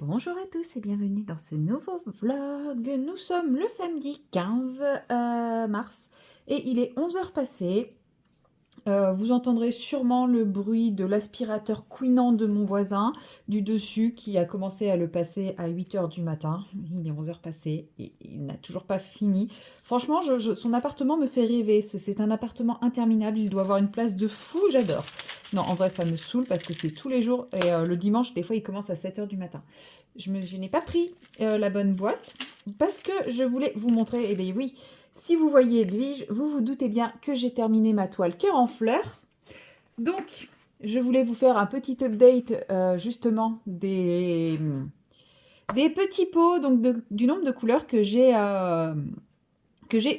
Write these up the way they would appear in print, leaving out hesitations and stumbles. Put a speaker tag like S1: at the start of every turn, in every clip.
S1: Bonjour à tous et bienvenue dans ce nouveau vlog. Nous sommes le samedi 15 mars et il est 11 heures passées. Vous entendrez sûrement le bruit de l'aspirateur couinant de mon voisin du dessus qui a commencé à le passer à 8 heures du matin. Il est 11 heures passées et il n'a toujours pas fini. Franchement, son appartement me fait rêver. C'est un appartement interminable. Il doit avoir une place de fou. J'adore. Non, en vrai, ça me saoule parce que c'est tous les jours. Et le dimanche, des fois, il commence à 7 heures du matin. Je n'ai pas pris la bonne boîte parce que je voulais vous montrer. Eh bien oui, si vous voyez Edwige, vous vous doutez bien que j'ai terminé ma toile cœur en fleurs. Donc, je voulais vous faire un petit update justement des petits pots donc du nombre de couleurs que j'ai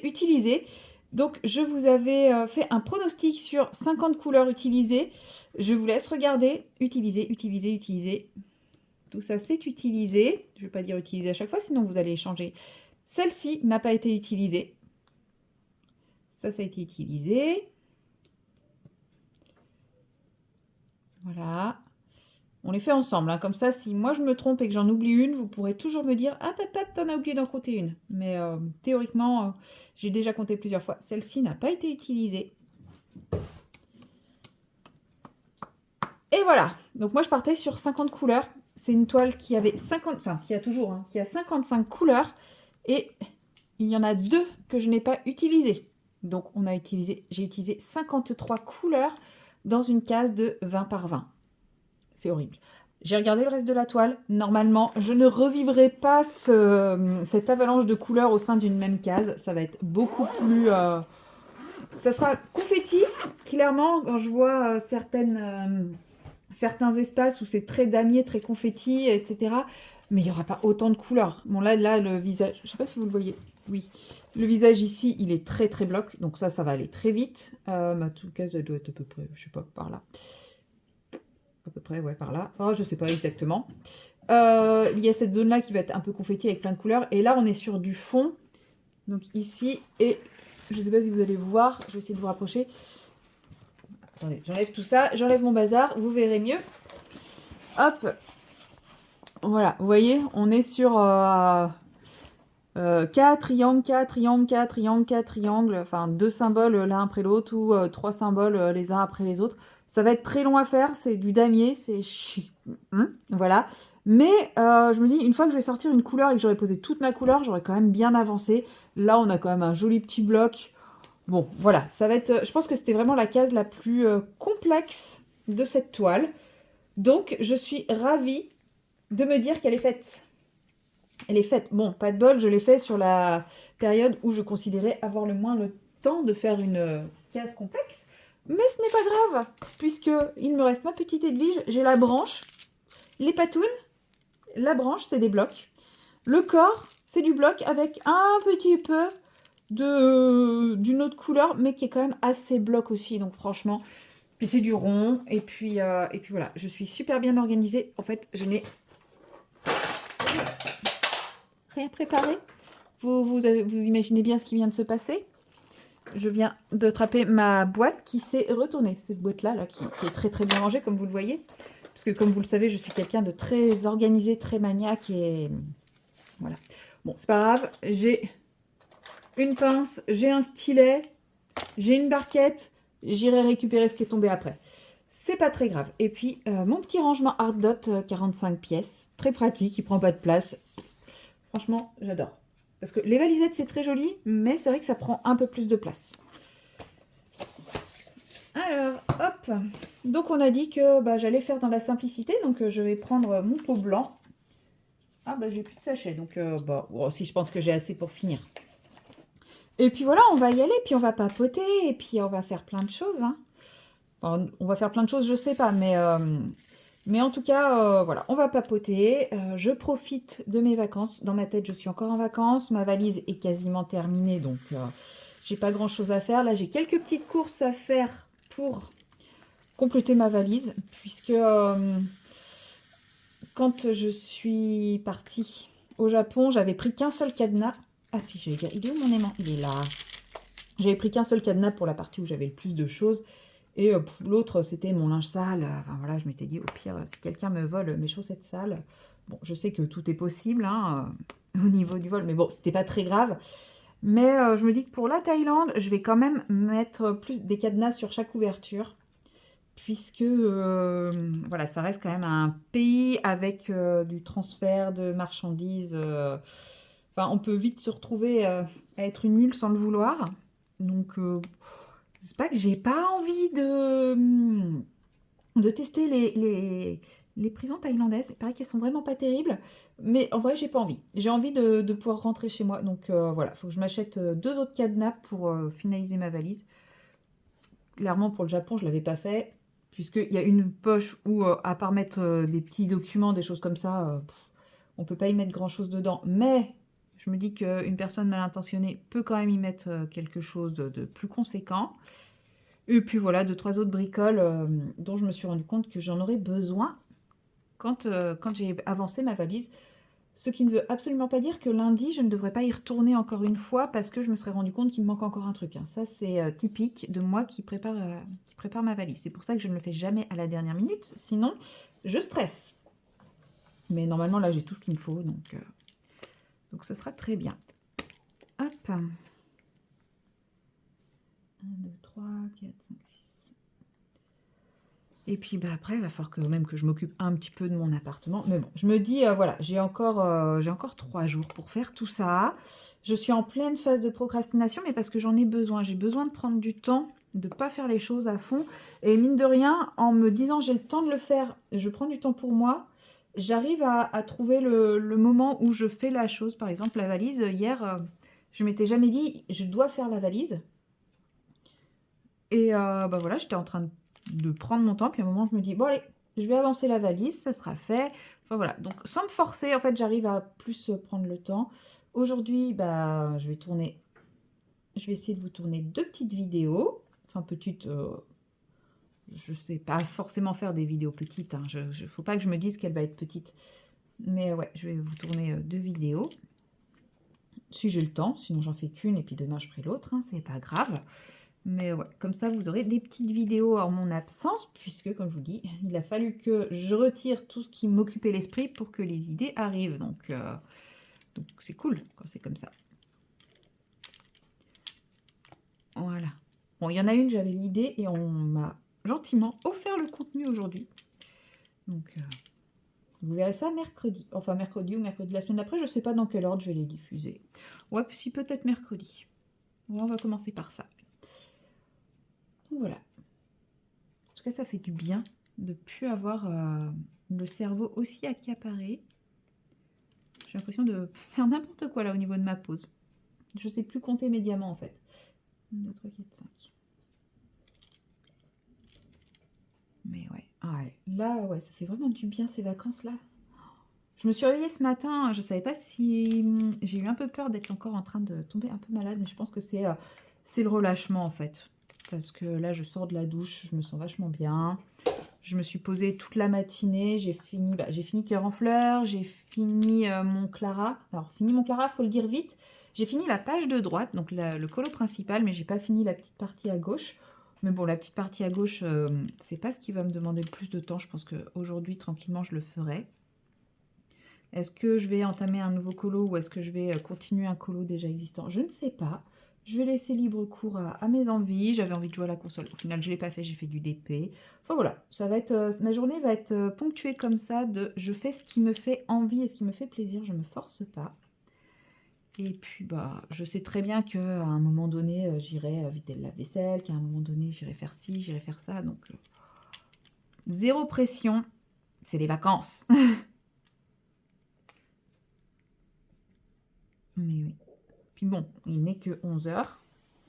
S1: utilisées. Donc, je vous avais fait un pronostic sur 50 couleurs utilisées. Je vous laisse regarder. Utiliser. Tout ça, c'est utilisé. Je ne vais pas dire utiliser à chaque fois, sinon vous allez changer. Celle-ci n'a pas été utilisée. Ça a été utilisé. Voilà. On les fait ensemble. Hein. Comme ça, si moi je me trompe et que j'en oublie une, vous pourrez toujours me dire « Ah, papa, t'en as oublié d'en compter une. » Mais théoriquement, j'ai déjà compté plusieurs fois. Celle-ci n'a pas été utilisée. Et voilà. Donc moi, je partais sur 50 couleurs. C'est une toile qui avait 50... Enfin, qui a toujours, hein, qui a 55 couleurs. Et il y en a deux que je n'ai pas utilisées. Donc, j'ai utilisé 53 couleurs dans une case de 20 par 20. C'est horrible. J'ai regardé le reste de la toile. Normalement, je ne revivrai pas cette avalanche de couleurs au sein d'une même case. Ça va être beaucoup plus... Ça sera confetti. Clairement, quand je vois certains espaces où c'est très damier, très confetti, etc. Mais il n'y aura pas autant de couleurs. Bon, là, le visage... Je ne sais pas si vous le voyez. Oui. Le visage ici, il est très, très bloc. Donc ça va aller très vite. Ma toute case, elle doit être à peu près, je sais pas, par là. À peu près, ouais, par là. Oh, je sais pas exactement. Il y a cette zone-là qui va être un peu confetti avec plein de couleurs. Et là, on est sur du fond. Donc ici, et je ne sais pas si vous allez voir. Je vais essayer de vous rapprocher. Attendez, j'enlève tout ça. J'enlève mon bazar. Vous verrez mieux. Hop. Voilà, vous voyez, on est sur 4 triangles, 4 triangles, 4 triangles, 4 triangles, enfin 2 symboles l'un après l'autre ou 3 symboles les uns après les autres. Ça va être très long à faire, c'est du damier, c'est voilà. Mais je me dis, une fois que je vais sortir une couleur et que j'aurai posé toute ma couleur, j'aurai quand même bien avancé. Là, on a quand même un joli petit bloc. Bon, voilà, ça va être... Je pense que c'était vraiment la case la plus complexe de cette toile. Donc, je suis ravie de me dire qu'elle est faite. Elle est faite. Bon, pas de bol, je l'ai fait sur la période où je considérais avoir le moins le temps de faire une case complexe. Mais ce n'est pas grave, puisque il me reste ma petite Edwige, j'ai la branche, les patounes, la branche, c'est des blocs. Le corps, c'est du bloc avec un petit peu d'une autre couleur, mais qui est quand même assez bloc aussi. Donc franchement, puis c'est du rond. Et puis voilà, je suis super bien organisée. En fait, je n'ai rien préparé. Vous imaginez bien ce qui vient de se passer. Je viens de attraper ma boîte qui s'est retournée. Cette boîte-là, là, qui est très très bien rangée, comme vous le voyez. Parce que comme vous le savez, je suis quelqu'un de très organisé, très maniaque. Et voilà. Bon, c'est pas grave. J'ai une pince, j'ai un stylet, j'ai une barquette. J'irai récupérer ce qui est tombé après. C'est pas très grave. Et puis, mon petit rangement Art Dot 45 pièces. Très pratique, il prend pas de place. Franchement, j'adore. Parce que les valisettes, c'est très joli, mais c'est vrai que ça prend un peu plus de place. Alors, hop. Donc, on a dit que j'allais faire dans la simplicité. Donc, je vais prendre mon pot blanc. Ah, j'ai plus de sachet. Donc, si je pense que j'ai assez pour finir. Et puis voilà, on va y aller. Puis on va papoter. Et puis on va faire plein de choses. Hein. Enfin, on va faire plein de choses, je sais pas. Mais en tout cas, voilà, on va papoter. Je profite de mes vacances. Dans ma tête, je suis encore en vacances. Ma valise est quasiment terminée, donc j'ai pas grand-chose à faire. Là, j'ai quelques petites courses à faire pour compléter ma valise, puisque quand je suis partie au Japon, j'avais pris qu'un seul cadenas. Ah si, j'allais dire, il est où mon aimant? Il est là. J'avais pris qu'un seul cadenas pour la partie où j'avais le plus de choses. Et l'autre, c'était mon linge sale. Enfin voilà, je m'étais dit, au pire, si quelqu'un me vole mes chaussettes sales, Bon, je sais que tout est possible hein, au niveau du vol, mais bon, c'était pas très grave. Mais je me dis que pour la Thaïlande, je vais quand même mettre plus des cadenas sur chaque ouverture. Puisque voilà, ça reste quand même un pays avec du transfert de marchandises. Enfin, on peut vite se retrouver à être une mule sans le vouloir. Donc, c'est pas que j'ai pas envie de tester les prisons thaïlandaises. Il paraît qu'elles sont vraiment pas terribles. Mais en vrai, j'ai pas envie. J'ai envie de pouvoir rentrer chez moi. Donc voilà, il faut que je m'achète 2 autres cadenas pour finaliser ma valise. Clairement, pour le Japon, je l'avais pas fait. Puisqu'il y a une poche où, à part mettre des petits documents, des choses comme ça, on peut pas y mettre grand-chose dedans. Mais je me dis qu'une personne mal intentionnée peut quand même y mettre quelque chose de plus conséquent. Et puis voilà, 2, 3 autres bricoles dont je me suis rendu compte que j'en aurais besoin quand j'ai avancé ma valise. Ce qui ne veut absolument pas dire que lundi, je ne devrais pas y retourner encore une fois parce que je me serais rendu compte qu'il me manque encore un truc. Hein. Ça, c'est typique de moi qui prépare ma valise. C'est pour ça que je ne le fais jamais à la dernière minute. Sinon, je stresse. Mais normalement, là, j'ai tout ce qu'il me faut. Donc ça sera très bien. Hop. 1, 2, 3, 4, 5, 6. Et puis bah, après, il va falloir que, même que je m'occupe un petit peu de mon appartement. Mais bon, je me dis, voilà, j'ai encore 3 jours pour faire tout ça. Je suis en pleine phase de procrastination, mais parce que j'en ai besoin. J'ai besoin de prendre du temps, de ne pas faire les choses à fond. Et mine de rien, en me disant j'ai le temps de le faire, je prends du temps pour moi, j'arrive à trouver le moment où je fais la chose. Par exemple, la valise, hier, je m'étais jamais dit je dois faire la valise. Et bah voilà, j'étais en train de prendre mon temps, puis à un moment, je me dis, bon allez, je vais avancer la valise, ça sera fait. Enfin voilà, donc sans me forcer, en fait, j'arrive à plus prendre le temps. Aujourd'hui, bah, je vais essayer de vous tourner 2 petites vidéos. Enfin, petites, je sais pas forcément faire des vidéos petites, hein. Faut pas que je me dise qu'elle va être petite. Mais ouais, je vais vous tourner 2 vidéos. Si j'ai le temps, sinon j'en fais qu'une et puis demain je ferai l'autre, hein, c'est pas grave. Mais ouais, comme ça, vous aurez des petites vidéos en mon absence, puisque, comme je vous dis, il a fallu que je retire tout ce qui m'occupait l'esprit pour que les idées arrivent. Donc c'est cool quand c'est comme ça. Voilà. Bon, il y en a une, j'avais l'idée, et on m'a gentiment offert le contenu aujourd'hui. Donc, vous verrez ça mercredi. Enfin, mercredi ou mercredi de la semaine d'après, je ne sais pas dans quel ordre je vais les diffuser. Ouais, si peut-être mercredi. Ouais, on va commencer par ça. Donc voilà. En tout cas, ça fait du bien de ne plus avoir le cerveau aussi accaparé. J'ai l'impression de faire n'importe quoi là au niveau de ma pause. Je ne sais plus compter mes diamants en fait. 1, 2, 3, 4, 5. Mais ouais. Ah ouais. Là, ouais, ça fait vraiment du bien ces vacances-là. Je me suis réveillée ce matin, je ne savais pas si... J'ai eu un peu peur d'être encore en train de tomber un peu malade, mais je pense que c'est le relâchement en fait. Parce que là, je sors de la douche, je me sens vachement bien. Je me suis posée toute la matinée, j'ai fini Cœur en fleurs, j'ai fini mon Clara. Alors, fini mon Clara, faut le dire vite. J'ai fini la page de droite, donc le colo principal, mais j'ai pas fini la petite partie à gauche. Mais bon, la petite partie à gauche, c'est pas ce qui va me demander le plus de temps. Je pense qu'aujourd'hui, tranquillement, je le ferai. Est-ce que je vais entamer un nouveau colo ou est-ce que je vais continuer un colo déjà existant? Je ne sais pas. Je vais laisser libre cours à mes envies. J'avais envie de jouer à la console. Au final, je ne l'ai pas fait, j'ai fait du DP. Enfin voilà, ça va être, ma journée va être ponctuée comme ça de je fais ce qui me fait envie et ce qui me fait plaisir. Je ne me force pas. Et puis, bah, je sais très bien qu'à un moment donné, j'irai vider le lave-vaisselle, qu'à un moment donné, j'irai faire ci, j'irai faire ça. Donc, zéro pression. C'est les vacances. Mais oui. Puis bon, il n'est que 11 h.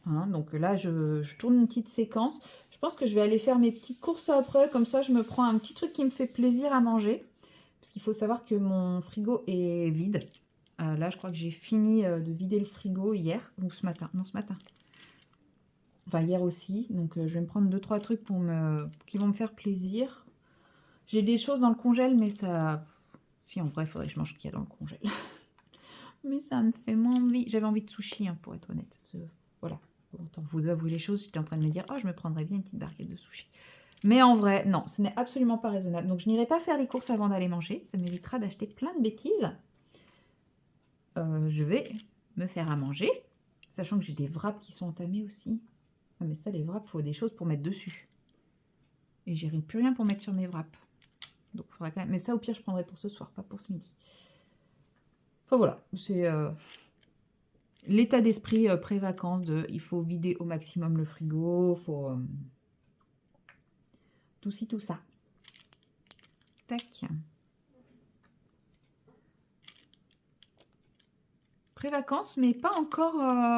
S1: Hein, donc là, je tourne une petite séquence. Je pense que je vais aller faire mes petites courses après. Comme ça, je me prends un petit truc qui me fait plaisir à manger. Parce qu'il faut savoir que mon frigo est vide. Là, je crois que j'ai fini de vider le frigo hier. Ou ce matin. Non, ce matin. Enfin, hier aussi. Donc, je vais me prendre 2-3 trucs qui vont me faire plaisir. J'ai des choses dans le congèle, mais ça... Si, en vrai, il faudrait que je mange ce qu'il y a dans le congèle. Mais ça me fait moins envie. J'avais envie de sushi, hein, pour être honnête. Voilà. Autant vous avouer les choses, j'étais en train de me dire, oh, je me prendrais bien une petite barquette de sushi. Mais en vrai, non, ce n'est absolument pas raisonnable. Donc, je n'irai pas faire les courses avant d'aller manger. Ça m'évitera d'acheter plein de bêtises. Je vais me faire à manger. Sachant que j'ai des wraps qui sont entamés aussi. Ah, mais ça, les wraps, il faut des choses pour mettre dessus. Et j'ai plus rien pour mettre sur mes wraps. Donc, il faudra quand même... Mais ça, au pire, je prendrai pour ce soir, pas pour ce midi. Enfin, voilà. C'est l'état d'esprit pré-vacances de... Il faut vider au maximum le frigo. Il faut... tout ci, tout ça. Tac. Pré-vacances, mais pas encore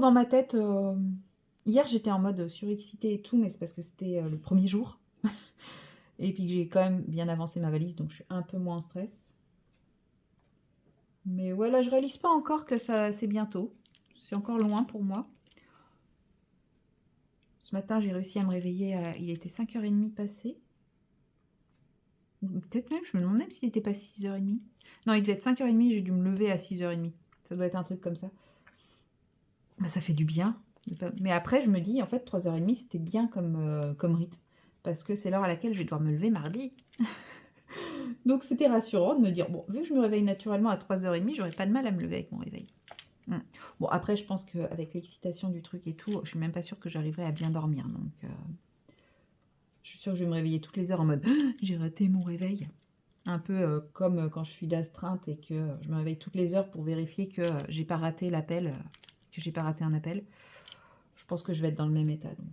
S1: dans ma tête. Hier, j'étais en mode surexcitée et tout, mais c'est parce que c'était le premier jour. Et puis que j'ai quand même bien avancé ma valise, donc je suis un peu moins en stress. Mais ouais, là, je réalise pas encore que ça c'est bientôt. C'est encore loin pour moi. Ce matin, j'ai réussi à me réveiller. Il était 5h30 passé. Peut-être même, je me demande même s'il n'était pas 6h30. Non, il devait être 5h30, j'ai dû me lever à 6h30. Ça doit être un truc comme ça. Bah, ça fait du bien. Mais après, je me dis, en fait, 3h30, c'était bien comme rythme. Parce que c'est l'heure à laquelle je vais devoir me lever mardi. Donc, c'était rassurant de me dire, bon, vu que je me réveille naturellement à 3h30, j'aurais pas de mal à me lever avec mon réveil. Bon, après, je pense qu'avec l'excitation du truc et tout, je suis même pas sûre que j'arriverai à bien dormir. Donc, je suis sûre que je vais me réveiller toutes les heures en mode, j'ai raté mon réveil. Un peu comme quand je suis d'astreinte et que je me réveille toutes les heures pour vérifier que j'ai pas raté l'appel, que j'ai pas raté un appel. Je pense que je vais être dans le même état. Donc.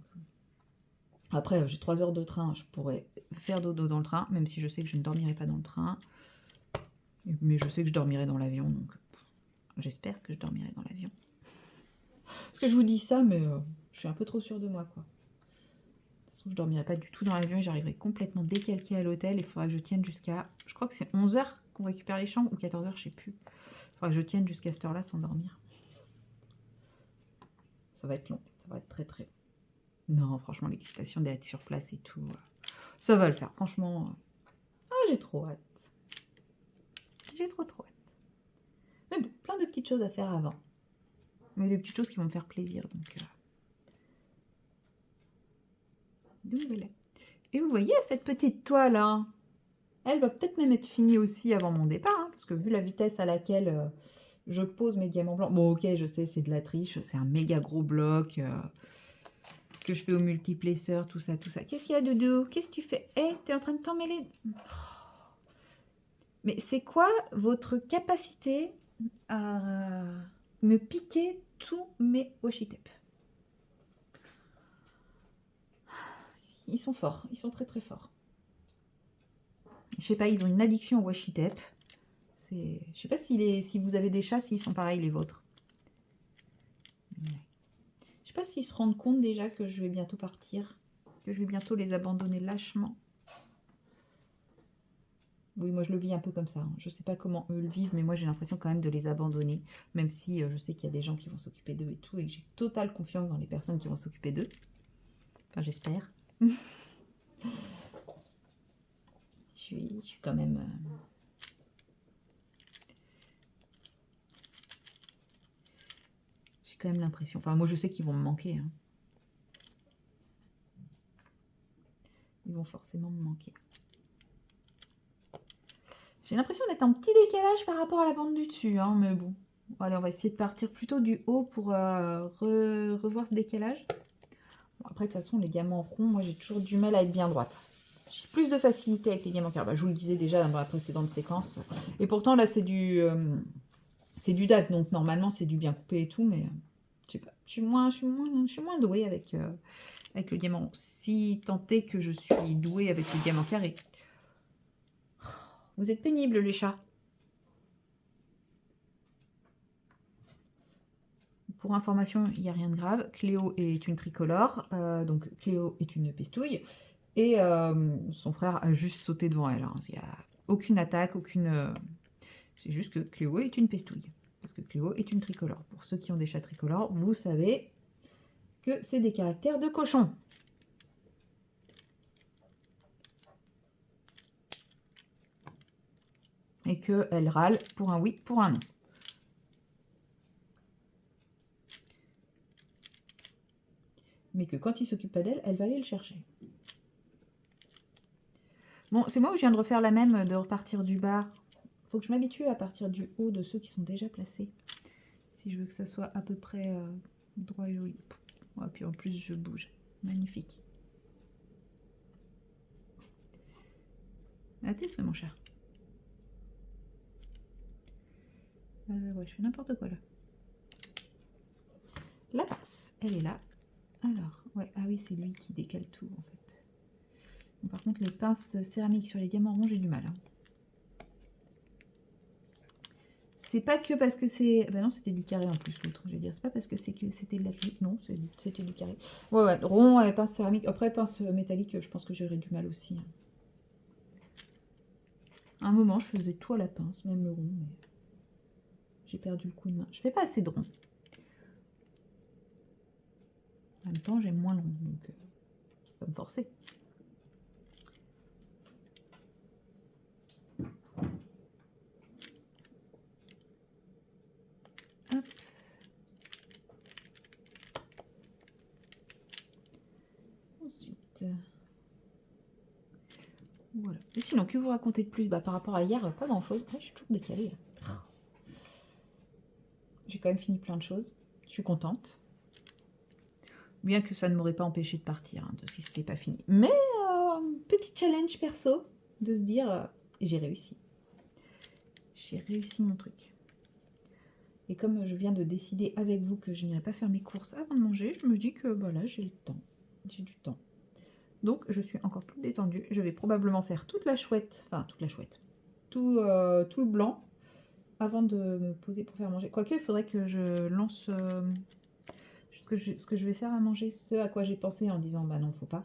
S1: Après, j'ai 3 heures de train, je pourrais faire dodo dans le train, même si je sais que je ne dormirai pas dans le train. Mais je sais que je dormirai dans l'avion, donc j'espère que je dormirai dans l'avion. Parce que je vous dis ça, mais je suis un peu trop sûre de moi, quoi. De toute façon, je dormirai pas du tout dans l'avion et j'arriverai complètement décalquée à l'hôtel. Il faudra que je tienne jusqu'à... Je crois que c'est 11h qu'on récupère les chambres, ou 14h, je sais plus. Il faudra que je tienne jusqu'à cette heure-là sans dormir. Ça va être long, ça va être très très long. Non, franchement, l'excitation d'être sur place et tout, ça va le faire. Franchement, j'ai trop hâte. J'ai trop hâte. Mais bon, plein de petites choses à faire avant. Mais des petites choses qui vont me faire plaisir, donc voilà. Et vous voyez cette petite toile, hein, elle va peut-être même être finie aussi avant mon départ, hein, parce que vu la vitesse à laquelle je pose mes diamants blancs... Bon, ok, je sais, c'est de la triche, c'est un méga gros bloc que je fais au multiplaceur, tout ça, tout ça. Qu'est-ce qu'il y a, Doudou? Qu'est-ce que tu fais? Hé, t'es en train de t'emmêler. Mais c'est quoi votre capacité à me piquer tous mes washi tape? Ils sont forts, ils sont très très forts. Je sais pas, ils ont une addiction au washi tape. Je sais pas si vous avez des chats, s'ils sont pareils les vôtres. Je sais pas s'ils se rendent compte déjà que je vais bientôt partir, que je vais bientôt les abandonner lâchement. Oui, moi je le vis un peu comme ça. Je sais pas comment eux le vivent, mais moi j'ai l'impression quand même de les abandonner, même si je sais qu'il y a des gens qui vont s'occuper d'eux et tout, et que j'ai totale confiance dans les personnes qui vont s'occuper d'eux. Enfin, j'espère. Je suis quand même... J'ai quand même l'impression... Enfin, moi je sais qu'ils vont me manquer. Hein. Ils vont forcément me manquer. J'ai l'impression d'être en petit décalage par rapport à la bande du dessus, hein, mais bon. Allez, on va essayer de partir plutôt du haut pour revoir ce décalage. Bon, après, de toute façon, les diamants ronds, moi, j'ai toujours du mal à être bien droite. J'ai plus de facilité avec les diamants carrés. Bah, je vous le disais déjà dans la précédente séquence. Et pourtant, là, c'est du DAC, donc normalement, c'est du bien coupé et tout, mais je sais pas. Je suis moins douée avec le diamant rond. Si tant est que je suis douée avec le diamant carré. Vous êtes pénibles, les chats. Pour information, il n'y a rien de grave. Cléo est une tricolore, donc Cléo est une pestouille. Et son frère a juste sauté devant elle. Hein. Il n'y a aucune attaque, aucune... C'est juste que Cléo est une pestouille. Parce que Cléo est une tricolore. Pour ceux qui ont des chats tricolores, vous savez que c'est des caractères de cochon. Et qu'elle râle pour un oui, pour un non. mais que quand il s'occupe pas d'elle, elle va aller le chercher. Bon, c'est moi où je viens de refaire la même, de repartir du bas. Faut que je m'habitue à partir du haut de ceux qui sont déjà placés. Si je veux que ça soit à peu près droit et joli. Ouais, puis en plus, je bouge. Magnifique. À tes souhaits, mon cher. Ouais, je fais n'importe quoi là. La pince, elle est là. Alors, ouais, ah oui, c'est lui qui décale tout en fait. Bon, par contre, les pinces céramiques sur les diamants ronds, j'ai du mal. Hein. C'est pas que parce que c'est... Bah non, c'était du carré en plus l'autre, je veux dire. C'est pas parce que c'est que c'était de l'acrylique, non, c'était du carré. Ouais, ouais, rond et pince céramique. Après, pince métallique, je pense que j'aurais du mal aussi. Hein. À un moment, je faisais tout à la pince, même le rond, mais j'ai perdu le coup de main. Je fais pas assez de rond. En même temps, j'aime moins le rond, donc faut pas me forcer. Hop. Ensuite, voilà. Et sinon, que vous racontez de plus par rapport à hier, pas grand chose. Ouais, je suis toujours décalée. J'ai quand même fini plein de choses. Je suis contente. Bien que ça ne m'aurait pas empêché de partir, hein, si c'était pas fini. Mais petit challenge perso, de se dire, j'ai réussi. J'ai réussi mon truc. Et comme je viens de décider avec vous que je n'irai pas faire mes courses avant de manger, je me dis que voilà, j'ai le temps. J'ai du temps. Donc je suis encore plus détendue. Je vais probablement faire toute la chouette, enfin toute la chouette, tout le blanc avant de me poser pour faire manger. Quoique, il faudrait que je lance ce que je vais faire à manger, ce à quoi j'ai pensé en disant bah non, faut pas.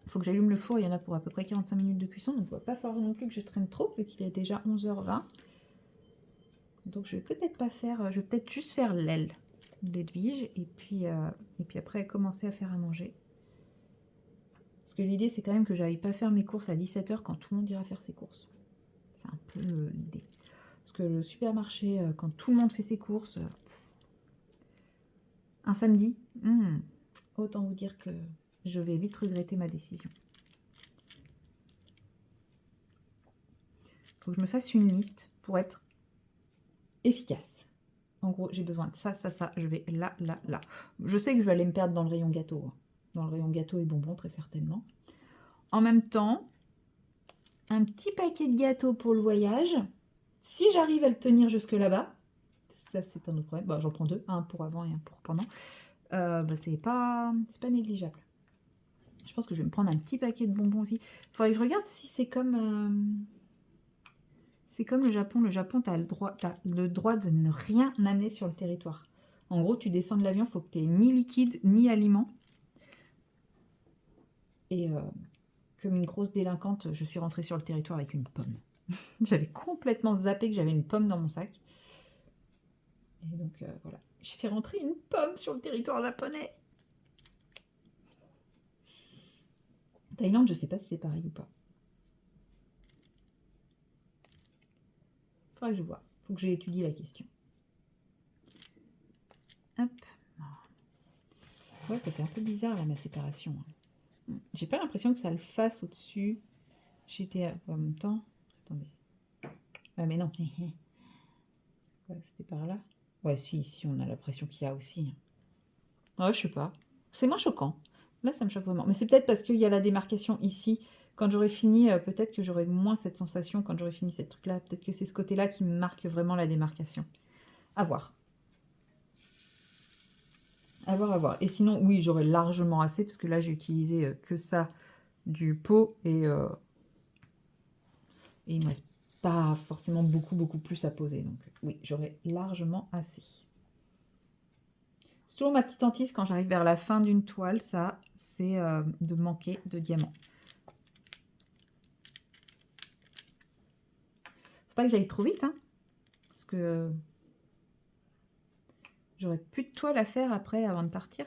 S1: Il faut que j'allume le four, il y en a pour à peu près 45 minutes de cuisson, donc il ne va pas falloir non plus que je traîne trop, vu qu'il est déjà 11h20. Donc je vais peut-être pas faire, je vais peut-être juste faire l'aile d'Edwige, et puis après commencer à faire à manger. Parce que l'idée c'est quand même que j'aille pas faire mes courses à 17h quand tout le monde ira faire ses courses. C'est un peu l'idée. Parce que le supermarché, quand tout le monde fait ses courses, un samedi, autant vous dire que je vais vite regretter ma décision. Faut que je me fasse une liste pour être efficace. En gros, j'ai besoin de ça, ça, ça. Je vais là, là, là. Je sais que je vais aller me perdre dans le rayon gâteau. Hein. Dans le rayon gâteau et bonbons, très certainement. En même temps, un petit paquet de gâteaux pour le voyage. Si j'arrive à le tenir jusque là-bas, ça c'est un autre problème. Bah, j'en prends deux, un pour avant et un pour pendant. C'est pas négligeable. Je pense que je vais me prendre un petit paquet de bonbons aussi. Il faudrait que je regarde si c'est comme... C'est comme le Japon. Le Japon, tu as le droit de ne rien amener sur le territoire. En gros, tu descends de l'avion, il faut que tu aies ni liquide, ni aliment. Et comme une grosse délinquante, je suis rentrée sur le territoire avec une pomme. J'avais complètement zappé que j'avais une pomme dans mon sac. Et donc, voilà. J'ai fait rentrer une pomme sur le territoire japonais. Thaïlande, je sais pas si c'est pareil ou pas. Faudra que je vois. Faut que j'étudie la question. Hop. Ouais, ça fait un peu bizarre là, ma séparation. J'ai pas l'impression que ça le fasse au-dessus. J'étais en même temps. Attendez. Ah, mais non. C'était par là. Ouais, si, on a l'impression qu'il y a aussi. Ouais, je sais pas. C'est moins choquant. Là, ça me choque vraiment. Mais c'est peut-être parce qu'il y a la démarcation ici. Quand j'aurai fini, peut-être que j'aurai moins cette sensation quand j'aurai fini cette truc-là. Peut-être que c'est ce côté-là qui me marque vraiment la démarcation. À voir. À voir, à voir. Et sinon, oui, j'aurai largement assez, parce que là, j'ai utilisé que ça du pot, et il me reste pas forcément beaucoup plus à poser. Donc oui, j'aurai largement assez. C'est toujours ma petite hantise quand j'arrive vers la fin d'une toile, ça, c'est de manquer de diamants. Faut pas que j'aille trop vite, hein, parce que j'aurai plus de toile à faire après avant de partir.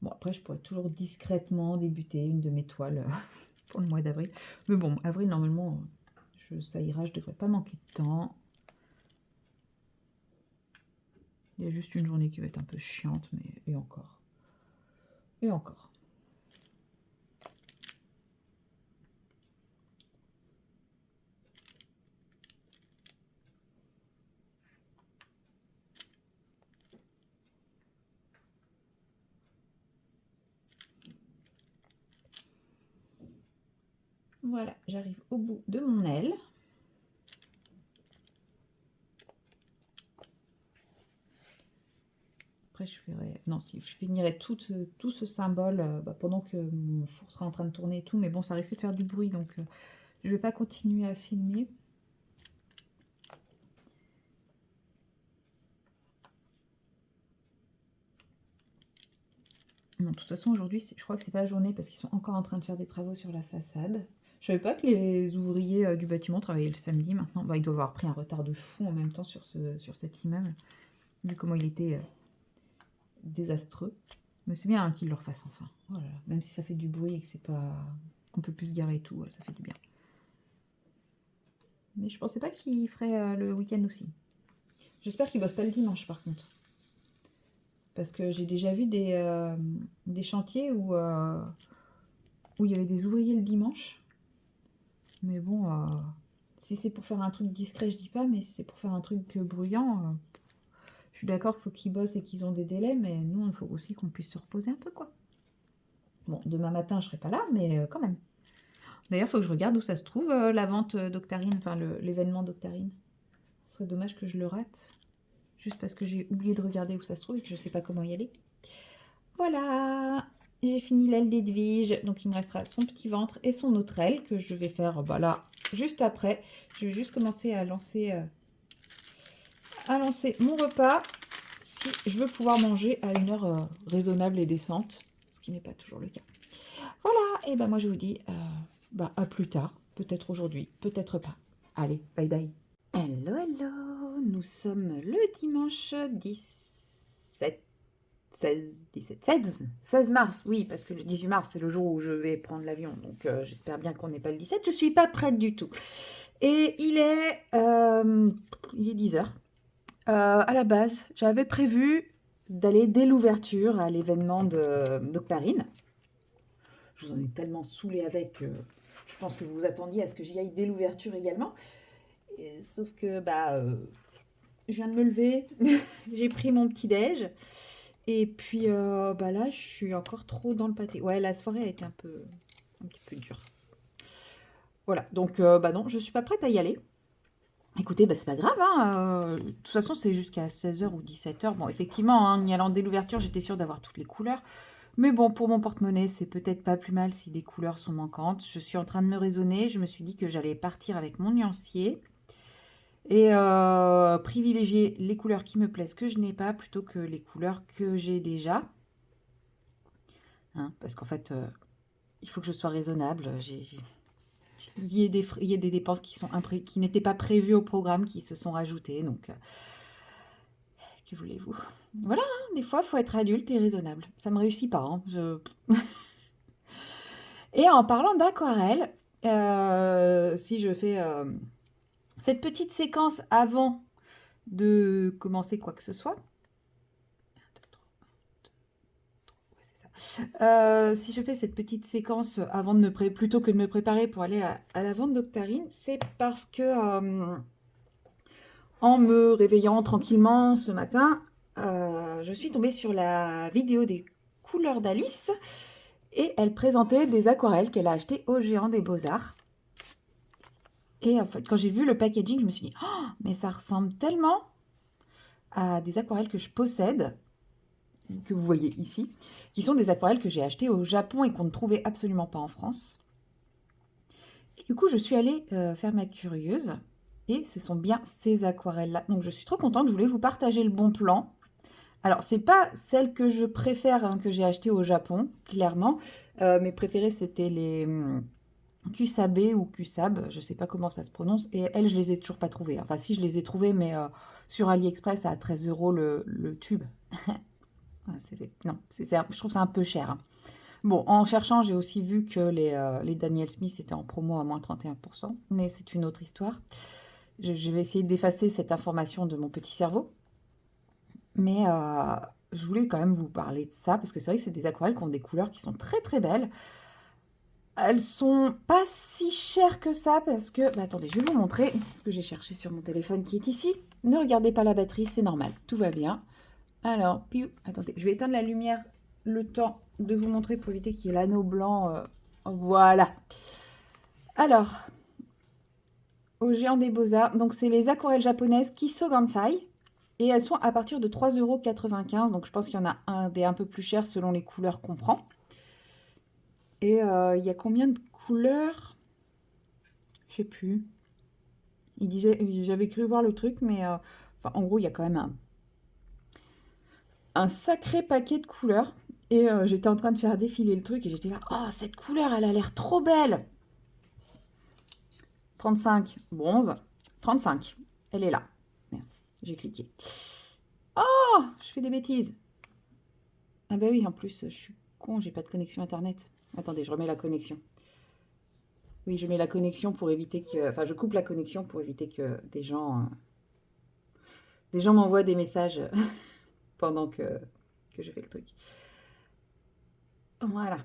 S1: Bon, après, je pourrais toujours discrètement débuter une de mes toiles pour le mois d'avril. Mais bon, avril, normalement, ça ira, je devrais pas manquer de temps. Il y a juste une journée qui va être un peu chiante, mais et encore. Et encore. Voilà, j'arrive au bout de mon aile. Après, je ferai... Non, si, je finirai tout ce symbole pendant que mon four sera en train de tourner et tout. Mais bon, ça risque de faire du bruit, donc je vais pas continuer à filmer. Bon, de toute façon, aujourd'hui, je crois que c'est pas la journée parce qu'ils sont encore en train de faire des travaux sur la façade. Je savais pas que les ouvriers du bâtiment travaillaient le samedi maintenant. Bah, ils doivent avoir pris un retard de fou en même temps sur cet immeuble, vu comment il était désastreux. Mais c'est bien qu'ils le refassent enfin. Oh là là, même si ça fait du bruit et que c'est pas qu'on peut plus se garer et tout, ça fait du bien. Mais je pensais pas qu'ils feraient le week-end aussi. J'espère qu'ils bossent pas le dimanche par contre. Parce que j'ai déjà vu des chantiers où il y avait des ouvriers le dimanche. Mais bon, si c'est pour faire un truc discret, je dis pas, mais si c'est pour faire un truc bruyant, je suis d'accord qu'il faut qu'ils bossent et qu'ils ont des délais, mais nous, il faut aussi qu'on puisse se reposer un peu, quoi. Bon, demain matin, je serai pas là, mais quand même. D'ailleurs, il faut que je regarde où ça se trouve, la vente d'Octarine, enfin l'événement d'Octarine. Ce serait dommage que je le rate, juste parce que j'ai oublié de regarder où ça se trouve et que je sais pas comment y aller. Voilà, j'ai fini l'aile d'Edwige, donc il me restera son petit ventre et son autre aile que je vais faire là, juste après. Je vais juste commencer à lancer mon repas si je veux pouvoir manger à une heure raisonnable et décente, ce qui n'est pas toujours le cas. Voilà, et ben moi je vous dis à plus tard, peut-être aujourd'hui, peut-être pas. Allez, bye bye. Hello, hello, nous sommes le dimanche 17 16 mars, oui, parce que le 18 mars, c'est le jour où je vais prendre l'avion. Donc, j'espère bien qu'on n'est pas le 17. Je ne suis pas prête du tout. Et il est 10 heures. À la base, j'avais prévu d'aller dès l'ouverture à l'événement d'Octarine. Je vous en ai tellement saoulé avec. Je pense que vous vous attendiez à ce que j'y aille dès l'ouverture également. Sauf que, je viens de me lever. J'ai pris mon petit-déj. Et puis là, je suis encore trop dans le pâté. Ouais, la soirée a été un petit peu dure. Voilà, donc non, je suis pas prête à y aller. Écoutez, c'est pas grave, hein. De toute façon, c'est jusqu'à 16 h ou 17 h. Bon, effectivement, hein, en y allant dès l'ouverture, j'étais sûre d'avoir toutes les couleurs. Mais bon, pour mon porte-monnaie, c'est peut-être pas plus mal si des couleurs sont manquantes. Je suis en train de me raisonner. Je me suis dit que j'allais partir avec mon nuancier et privilégier les couleurs qui me plaisent que je n'ai pas plutôt que les couleurs que j'ai déjà. Hein, parce qu'en fait, il faut que je sois raisonnable. Il y a des dépenses qui n'étaient pas prévues au programme, qui se sont rajoutées. Donc, que voulez-vous? Voilà, hein, des fois, il faut être adulte et raisonnable. Ça ne me réussit pas. Hein, Et en parlant d'aquarelle, si je fais cette petite séquence avant de commencer quoi que ce soit, si je fais cette petite séquence avant de plutôt que de me préparer pour aller à la vente d'Octarine, c'est parce que en me réveillant tranquillement ce matin, je suis tombée sur la vidéo des couleurs d'Alice et elle présentait des aquarelles qu'elle a achetées au Géant des Beaux-Arts. Et en fait, quand j'ai vu le packaging, je me suis dit, oh, mais ça ressemble tellement à des aquarelles que je possède, que vous voyez ici, qui sont des aquarelles que j'ai achetées au Japon et qu'on ne trouvait absolument pas en France. Et du coup, je suis allée faire ma curieuse. Et ce sont bien ces aquarelles-là. Donc, je suis trop contente. Je voulais vous partager le bon plan. Alors, c'est pas celle que je préfère, hein, que j'ai achetée au Japon, clairement. Mes préférées, c'était les Kusabe ou Kusab. Je sais pas comment ça se prononce. Et elles, je les ai toujours pas trouvées. Enfin, si, je les ai trouvées, mais sur AliExpress à 13 € le tube. Non, je trouve ça un peu cher. Hein. Bon, en cherchant, j'ai aussi vu que les Daniel Smith étaient en promo à moins 31%, mais c'est une autre histoire. Je vais essayer d'effacer cette information de mon petit cerveau. Mais je voulais quand même vous parler de ça, parce que c'est vrai que c'est des aquarelles qui ont des couleurs qui sont très très belles. Elles sont pas si chères que ça, parce que... Bah, attendez, je vais vous montrer ce que j'ai cherché sur mon téléphone qui est ici. Ne regardez pas la batterie, c'est normal, tout va bien. Alors, piou, attendez, je vais éteindre la lumière le temps de vous montrer pour éviter qu'il y ait l'anneau blanc. Voilà. Alors, au Géant des Beaux-Arts, donc c'est les aquarelles japonaises Kiso Gansai. Et elles sont à partir de 3,95 €. Donc je pense qu'il y en a un peu plus chers selon les couleurs qu'on prend. Et il y a combien de couleurs? Je sais plus. Il disait, j'avais cru voir le truc, mais enfin, en gros, il y a quand même un sacré paquet de couleurs. Et j'étais en train de faire défiler le truc et j'étais là, oh, cette couleur, elle a l'air trop belle. 35, bronze. 35, elle est là. Merci, j'ai cliqué. Oh, je fais des bêtises. Ah bah oui, en plus, je suis con, j'ai pas de connexion internet. Attendez, je remets la connexion. Oui, je mets la connexion pour éviter que... Enfin, je coupe la connexion pour éviter que des gens m'envoient des messages pendant que je fais le truc. Voilà.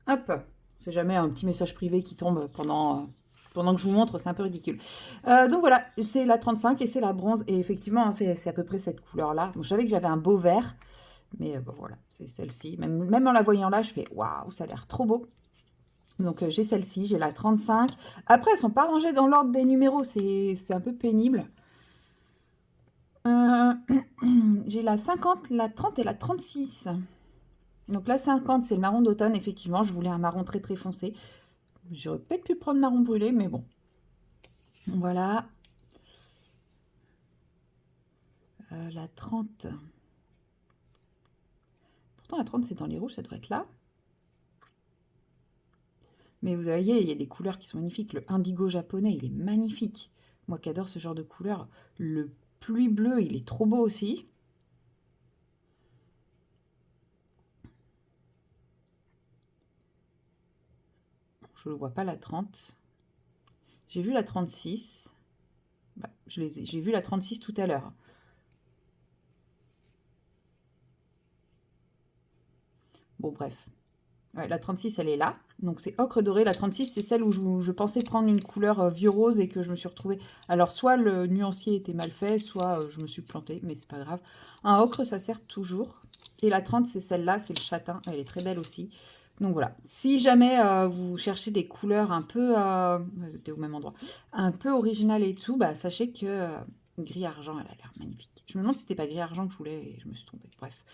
S1: Hop. C'est jamais un petit message privé qui tombe pendant que je vous montre, c'est un peu ridicule. Donc voilà, c'est la 35 et c'est la bronze. Et effectivement, c'est à peu près cette couleur-là. Bon, je savais que j'avais un beau vert, mais bon, voilà, c'est celle-ci. Même en la voyant là, je fais waouh, ça a l'air trop beau. Donc j'ai celle-ci, j'ai la 35. Après, elles sont pas rangées dans l'ordre des numéros, c'est un peu pénible. Euh, j'ai la 50, la 30 et la 36. Donc la 50, c'est le marron d'automne, effectivement. Je voulais un marron très très foncé. J'aurais peut-être pu prendre marron brûlé, mais bon. Voilà. La 30. Pourtant, la 30, c'est dans les rouges, ça doit être là. Mais vous voyez, il y a des couleurs qui sont magnifiques. Le indigo japonais, il est magnifique. Moi qui adore ce genre de couleur. Le pluie bleu, il est trop beau aussi. Je ne vois pas la 30. J'ai vu la 36. Bah, j'ai vu la 36 tout à l'heure. Bon, bref. Ouais, la 36, elle est là. Donc, c'est ocre doré. La 36, c'est celle où je pensais prendre une couleur vieux rose et que je me suis retrouvée. Alors, soit le nuancier était mal fait, soit je me suis plantée, mais c'est pas grave. Un ocre, ça sert toujours. Et la 30, c'est celle-là, c'est le châtain. Elle est très belle aussi. Donc voilà. Si jamais vous cherchez des couleurs un peu... c'était au même endroit. Un peu originales et tout, bah, sachez que gris argent, elle a l'air magnifique. Je me demande si c'était pas gris argent que je voulais et je me suis trompée. Bref.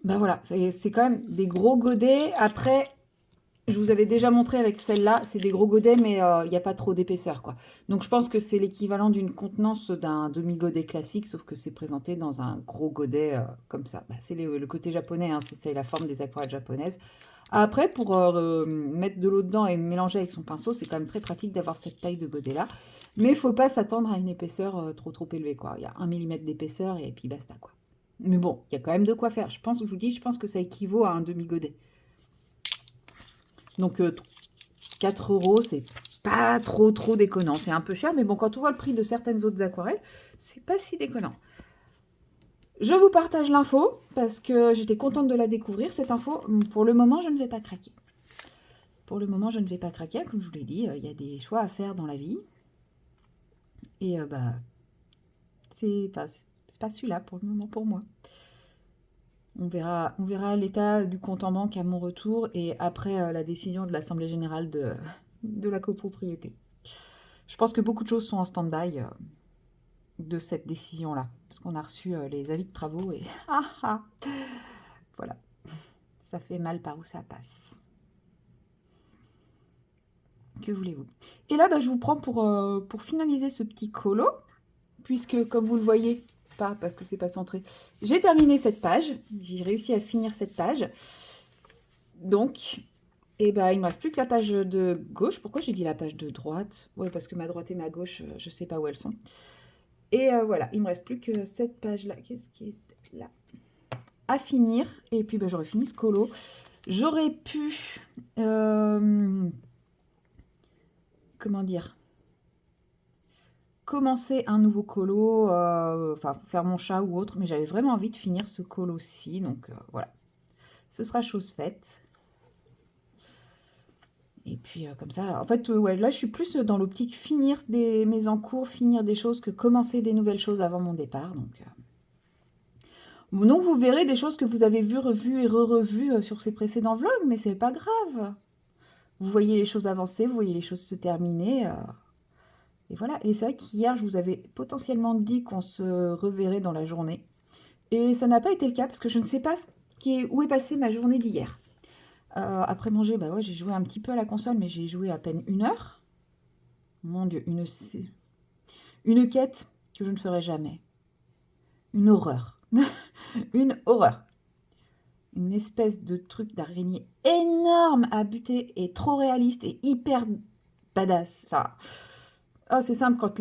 S1: Ben voilà, c'est quand même des gros godets. Après, je vous avais déjà montré avec celle-là, c'est des gros godets, mais il n'y a pas trop d'épaisseur, quoi. Donc je pense que c'est l'équivalent d'une contenance d'un demi-godet classique, sauf que c'est présenté dans un gros godet comme ça. Bah, c'est le côté japonais, hein, c'est la forme des aquarelles japonaises. Après, pour mettre de l'eau dedans et mélanger avec son pinceau, c'est quand même très pratique d'avoir cette taille de godet-là. Mais il ne faut pas s'attendre à une épaisseur trop élevée, quoi. Il y a 1 mm d'épaisseur et puis basta, quoi. Mais bon, il y a quand même de quoi faire. Je vous dis, je pense que ça équivaut à un demi-godet. Donc 4 €, c'est pas trop déconnant. C'est un peu cher, mais bon, quand on voit le prix de certaines autres aquarelles, c'est pas si déconnant. Je vous partage l'info parce que j'étais contente de la découvrir, cette info. Pour le moment, je ne vais pas craquer. Pour le moment, je ne vais pas craquer. Comme je vous l'ai dit, il y a des choix à faire dans la vie. Et bah, c'est pas celui-là pour le moment pour moi. On verra l'état du compte en banque à mon retour et après la décision de l'Assemblée générale de la copropriété. Je pense que beaucoup de choses sont en stand-by de cette décision-là, parce qu'on a reçu les avis de travaux et voilà, ça fait mal par où ça passe. Que voulez-vous? Et là, bah, je vous prends pour finaliser ce petit colo, puisque comme vous le voyez, pas parce que c'est pas centré, j'ai terminé cette page, j'ai réussi à finir cette page. Donc, et bah, il me reste plus que la page de gauche. Pourquoi j'ai dit la page de droite? Ouais, parce que ma droite et ma gauche, je sais pas où elles sont. Et voilà, il me reste plus que cette page-là. Qu'est-ce qui est là? À finir. Et puis, bah, j'aurais fini ce colo. J'aurais pu... comment dire? commencer un nouveau colo, enfin faire mon chat ou autre, mais j'avais vraiment envie de finir ce colo-ci, donc voilà. Ce sera chose faite. Et puis comme ça, en fait, ouais, là je suis plus dans l'optique finir mes encours, finir des choses que commencer des nouvelles choses avant mon départ. Donc vous verrez des choses que vous avez vues, revues et re-revues sur ces précédents vlogs, mais c'est pas grave. Vous voyez les choses avancer, vous voyez les choses se terminer. Et voilà. Et c'est vrai qu'hier, je vous avais potentiellement dit qu'on se reverrait dans la journée. Et ça n'a pas été le cas parce que je ne sais pas où est passée ma journée d'hier. Après manger, bah ouais, j'ai joué un petit peu à la console, mais j'ai joué à peine 1 heure. Mon Dieu, une quête que je ne ferai jamais. Une horreur. Une horreur. Une espèce de truc d'araignée énorme à buter et trop réaliste et hyper badass. Enfin, oh, c'est simple, quand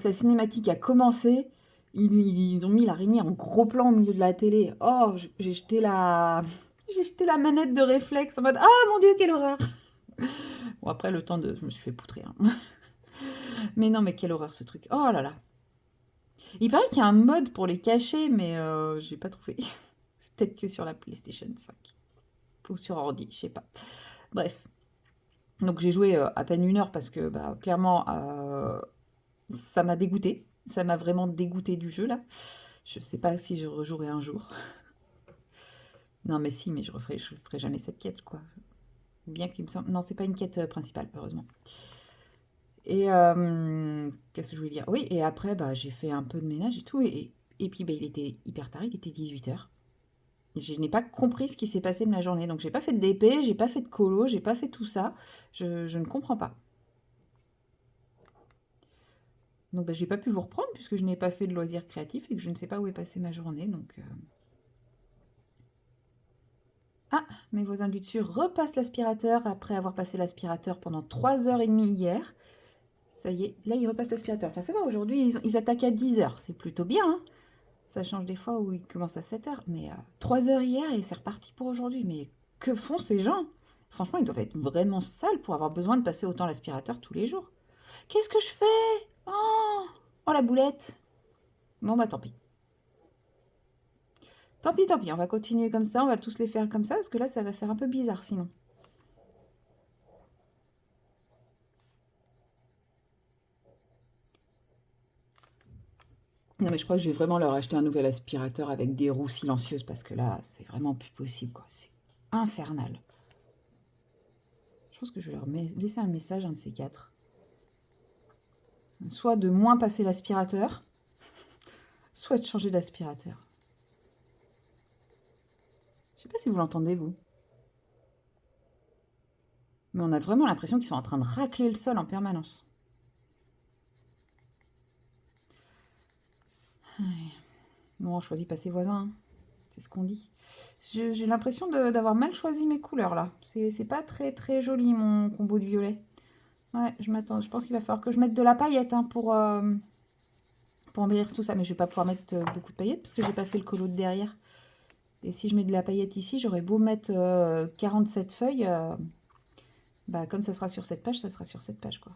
S1: la cinématique a commencé, ils ont mis l'araignée en gros plan au milieu de la télé. Oh, j'ai jeté la manette de réflexe en mode ah mon Dieu, quelle horreur. Bon, après, je me suis fait poutrer, hein. Mais non, mais quelle horreur ce truc. Oh là là. Il paraît qu'il y a un mode pour les cacher, mais j'ai pas trouvé. C'est peut-être que sur la PlayStation 5. Ou sur ordi, je sais pas. Bref. Donc j'ai joué à peine 1 heure parce que bah, clairement, ça m'a dégoûté. Ça m'a vraiment dégoûté du jeu là. Je sais pas si je rejouerai un jour. Non mais si, mais je ferai jamais cette quête quoi. Bien qu'il me semble... Non, c'est pas une quête principale, heureusement. Et qu'est-ce que je voulais dire? Oui, et après, bah, j'ai fait un peu de ménage et tout. Et puis, bah, il était hyper tard, il était 18 h. Je n'ai pas compris ce qui s'est passé de ma journée. Donc, j'ai pas fait de DP, j'ai pas fait de colo, j'ai pas fait tout ça. Je ne comprends pas. Donc, bah, j'ai pas pu vous reprendre puisque je n'ai pas fait de loisirs créatifs et que je ne sais pas où est passée ma journée. Donc, ah, mes voisins du dessus repassent l'aspirateur après avoir passé l'aspirateur pendant 3h30 hier. Ça y est, là, ils repassent l'aspirateur. Enfin, ça va, aujourd'hui, ils attaquent à 10 h. C'est plutôt bien, hein. Ça change des fois où ils commencent à 7 h. Mais 3 heures hier et c'est reparti pour aujourd'hui. Mais que font ces gens? Franchement, ils doivent être vraiment sales pour avoir besoin de passer autant l'aspirateur tous les jours. Qu'est-ce que je fais? Oh, oh la boulette. Bon, bah tant pis. Tant pis, on va continuer comme ça, on va tous les faire comme ça, parce que là, ça va faire un peu bizarre sinon. Non, mais je crois que je vais vraiment leur acheter un nouvel aspirateur avec des roues silencieuses, parce que là, c'est vraiment plus possible, quoi. C'est infernal. Je pense que je vais leur laisser un message, un de ces quatre. Soit de moins passer l'aspirateur, soit de changer d'aspirateur. Je sais pas si vous l'entendez, vous. Mais on a vraiment l'impression qu'ils sont en train de racler le sol en permanence. Bon, on choisit pas ses voisins, hein. C'est ce qu'on dit. J'ai l'impression d'avoir mal choisi mes couleurs, là. C'est pas très très joli, mon combo de violet. Ouais, je m'attends. Je pense qu'il va falloir que je mette de la paillette hein, pour embellir tout ça. Mais je vais pas pouvoir mettre beaucoup de paillettes parce que j'ai pas fait le colo de derrière. Et si je mets de la paillette ici, j'aurais beau mettre 47 feuilles. Bah, comme ça sera sur cette page, ça sera sur cette page, quoi.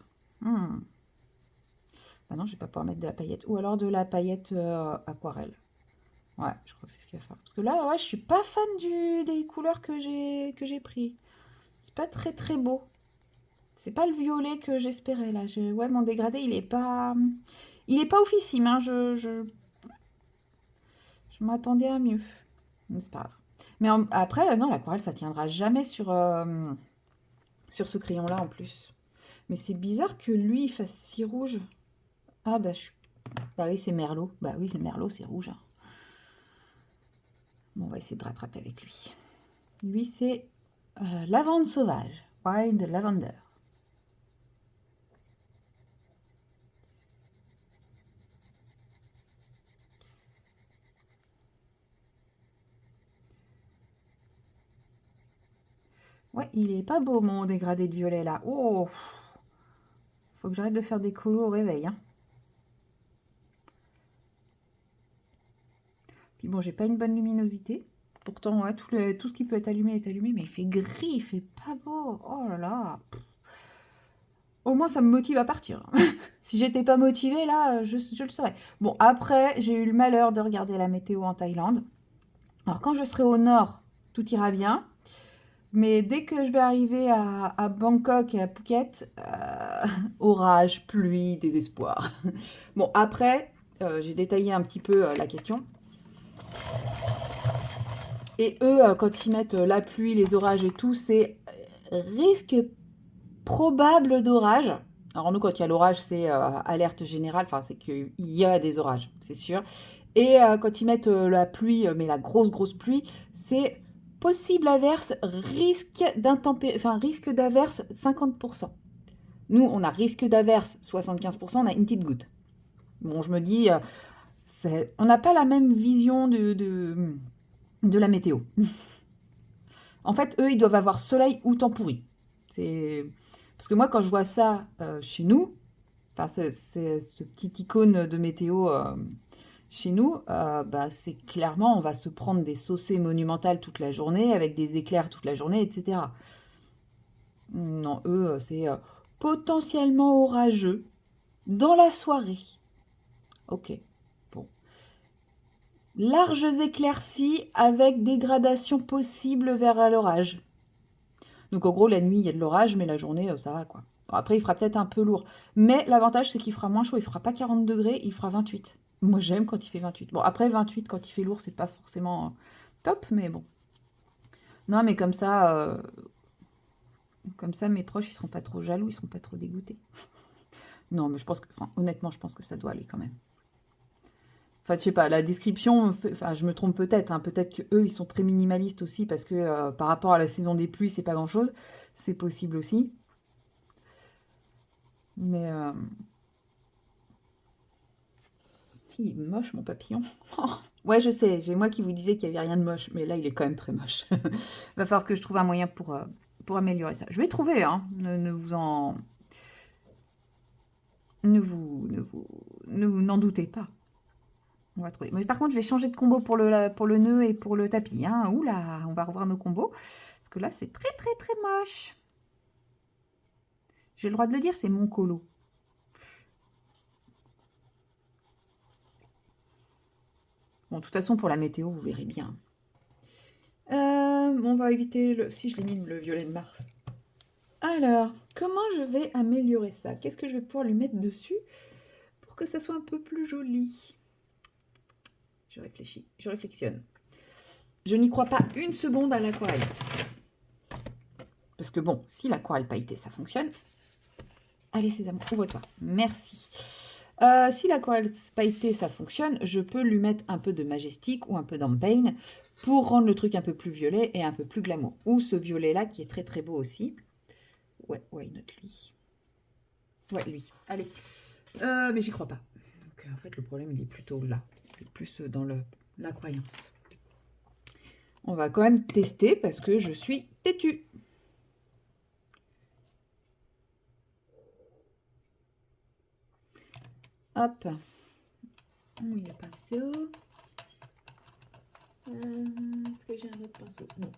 S1: Bah non, je vais pas pouvoir mettre de la paillette. Ou alors de la paillette aquarelle. Ouais, je crois que c'est ce qu'il va faire. Parce que là, ouais, je suis pas fan des couleurs que j'ai pris. C'est pas très très beau. C'est pas le violet que j'espérais là. Ouais, mon dégradé, il est pas oufissime. Hein. Je m'attendais à mieux. Mais c'est pas grave. Mais après, non, l'aquarelle, ça tiendra jamais sur ce crayon-là en plus. Mais c'est bizarre que lui, il fasse si rouge. Ah bah, bah oui, c'est Merlot. Bah oui, le Merlot, c'est rouge. Hein. Bon, on va essayer de rattraper avec lui. Lui, c'est lavande sauvage. Wild Lavender. Ouais, il est pas beau mon dégradé de violet là. Oh, faut que j'arrête de faire des colos au réveil. Hein. Puis bon, j'ai pas une bonne luminosité. Pourtant, ouais, tout ce qui peut être allumé est allumé, mais il fait gris, il fait pas beau. Oh là là. Au moins, ça me motive à partir. Si j'étais pas motivée, là, je le saurais. Bon, après, j'ai eu le malheur de regarder la météo en Thaïlande. Alors, quand je serai au nord, tout ira bien. Mais dès que je vais arriver à Bangkok et à Phuket, orage, pluie, désespoir. Bon, après, j'ai détaillé un petit peu la question. Et eux, quand ils mettent la pluie, les orages et tout, c'est risque probable d'orage. Alors nous, quand il y a l'orage, c'est alerte générale, enfin c'est qu'il y a des orages, c'est sûr. Et quand ils mettent la pluie, mais la grosse pluie, c'est possible averse, risque d'averse 50%. Nous, on a risque d'averse 75%, on a une petite goutte. Bon, je me dis, on n'a pas la même vision de la météo. En fait, eux, ils doivent avoir soleil ou temps pourri. C'est parce que moi, quand je vois ça chez nous, enfin, c'est ce petit icône de météo chez nous, bah, c'est clairement, on va se prendre des saucées monumentales toute la journée, avec des éclairs toute la journée, etc. Non, eux, c'est potentiellement orageux dans la soirée. Ok, bon. Larges éclaircies avec dégradation possible vers l'orage. Donc en gros, la nuit, il y a de l'orage, mais la journée, ça va quoi. Bon, après, il fera peut-être un peu lourd. Mais l'avantage, c'est qu'il fera moins chaud. Il fera pas 40 degrés, il fera 28. Moi, j'aime quand il fait 28. Bon, après, 28, quand il fait lourd, c'est pas forcément top, mais bon. Non, mais comme ça, mes proches, ils seront pas trop jaloux, ils seront pas trop dégoûtés. Non, mais je pense que, enfin, honnêtement, je pense que ça doit aller quand même. Enfin, je sais pas, la description, enfin, je me trompe peut-être, hein, peut-être que eux, ils sont très minimalistes aussi, parce que par rapport à la saison des pluies, c'est pas grand-chose. C'est possible aussi. Mais il est moche, mon papillon. Oh, ouais, je sais, j'ai moi qui vous disais qu'il n'y avait rien de moche, mais là, il est quand même très moche. Va falloir que je trouve un moyen pour améliorer ça. Je vais trouver, hein. Ne vous en... N'en doutez pas. On va trouver. Mais par contre, je vais changer de combo pour le nœud et pour le tapis. Hein. Oula, on va revoir nos combos. Parce que là, c'est très moche. J'ai le droit de le dire, c'est mon colo. Bon, de toute façon, pour la météo, vous verrez bien. On va éviter le... Si je l'ai mis le violet de Mars. Alors, comment je vais améliorer ça? Qu'est-ce que je vais pouvoir lui mettre dessus pour que ça soit un peu plus joli? Je réfléchis, je réflexionne. Je n'y crois pas une seconde à l'aquarelle. Parce que bon, si l'aquarelle pailletée, ça fonctionne... Allez, Sésame, ouvre-toi. Merci. Si l'aquarelle pailletée, ça fonctionne, je peux lui mettre un peu de Majestic ou un peu d'Ampain pour rendre le truc un peu plus violet et un peu plus glamour. Ou ce violet-là qui est très beau aussi. Ouais, why not lui? Ouais, lui. Allez. Mais j'y crois pas. Donc, en fait, le problème, il est plutôt là. Il est plus dans la croyance. On va quand même tester parce que je suis têtue. Hop. Il y a pinceau. Est-ce que j'ai un autre pinceau? Non.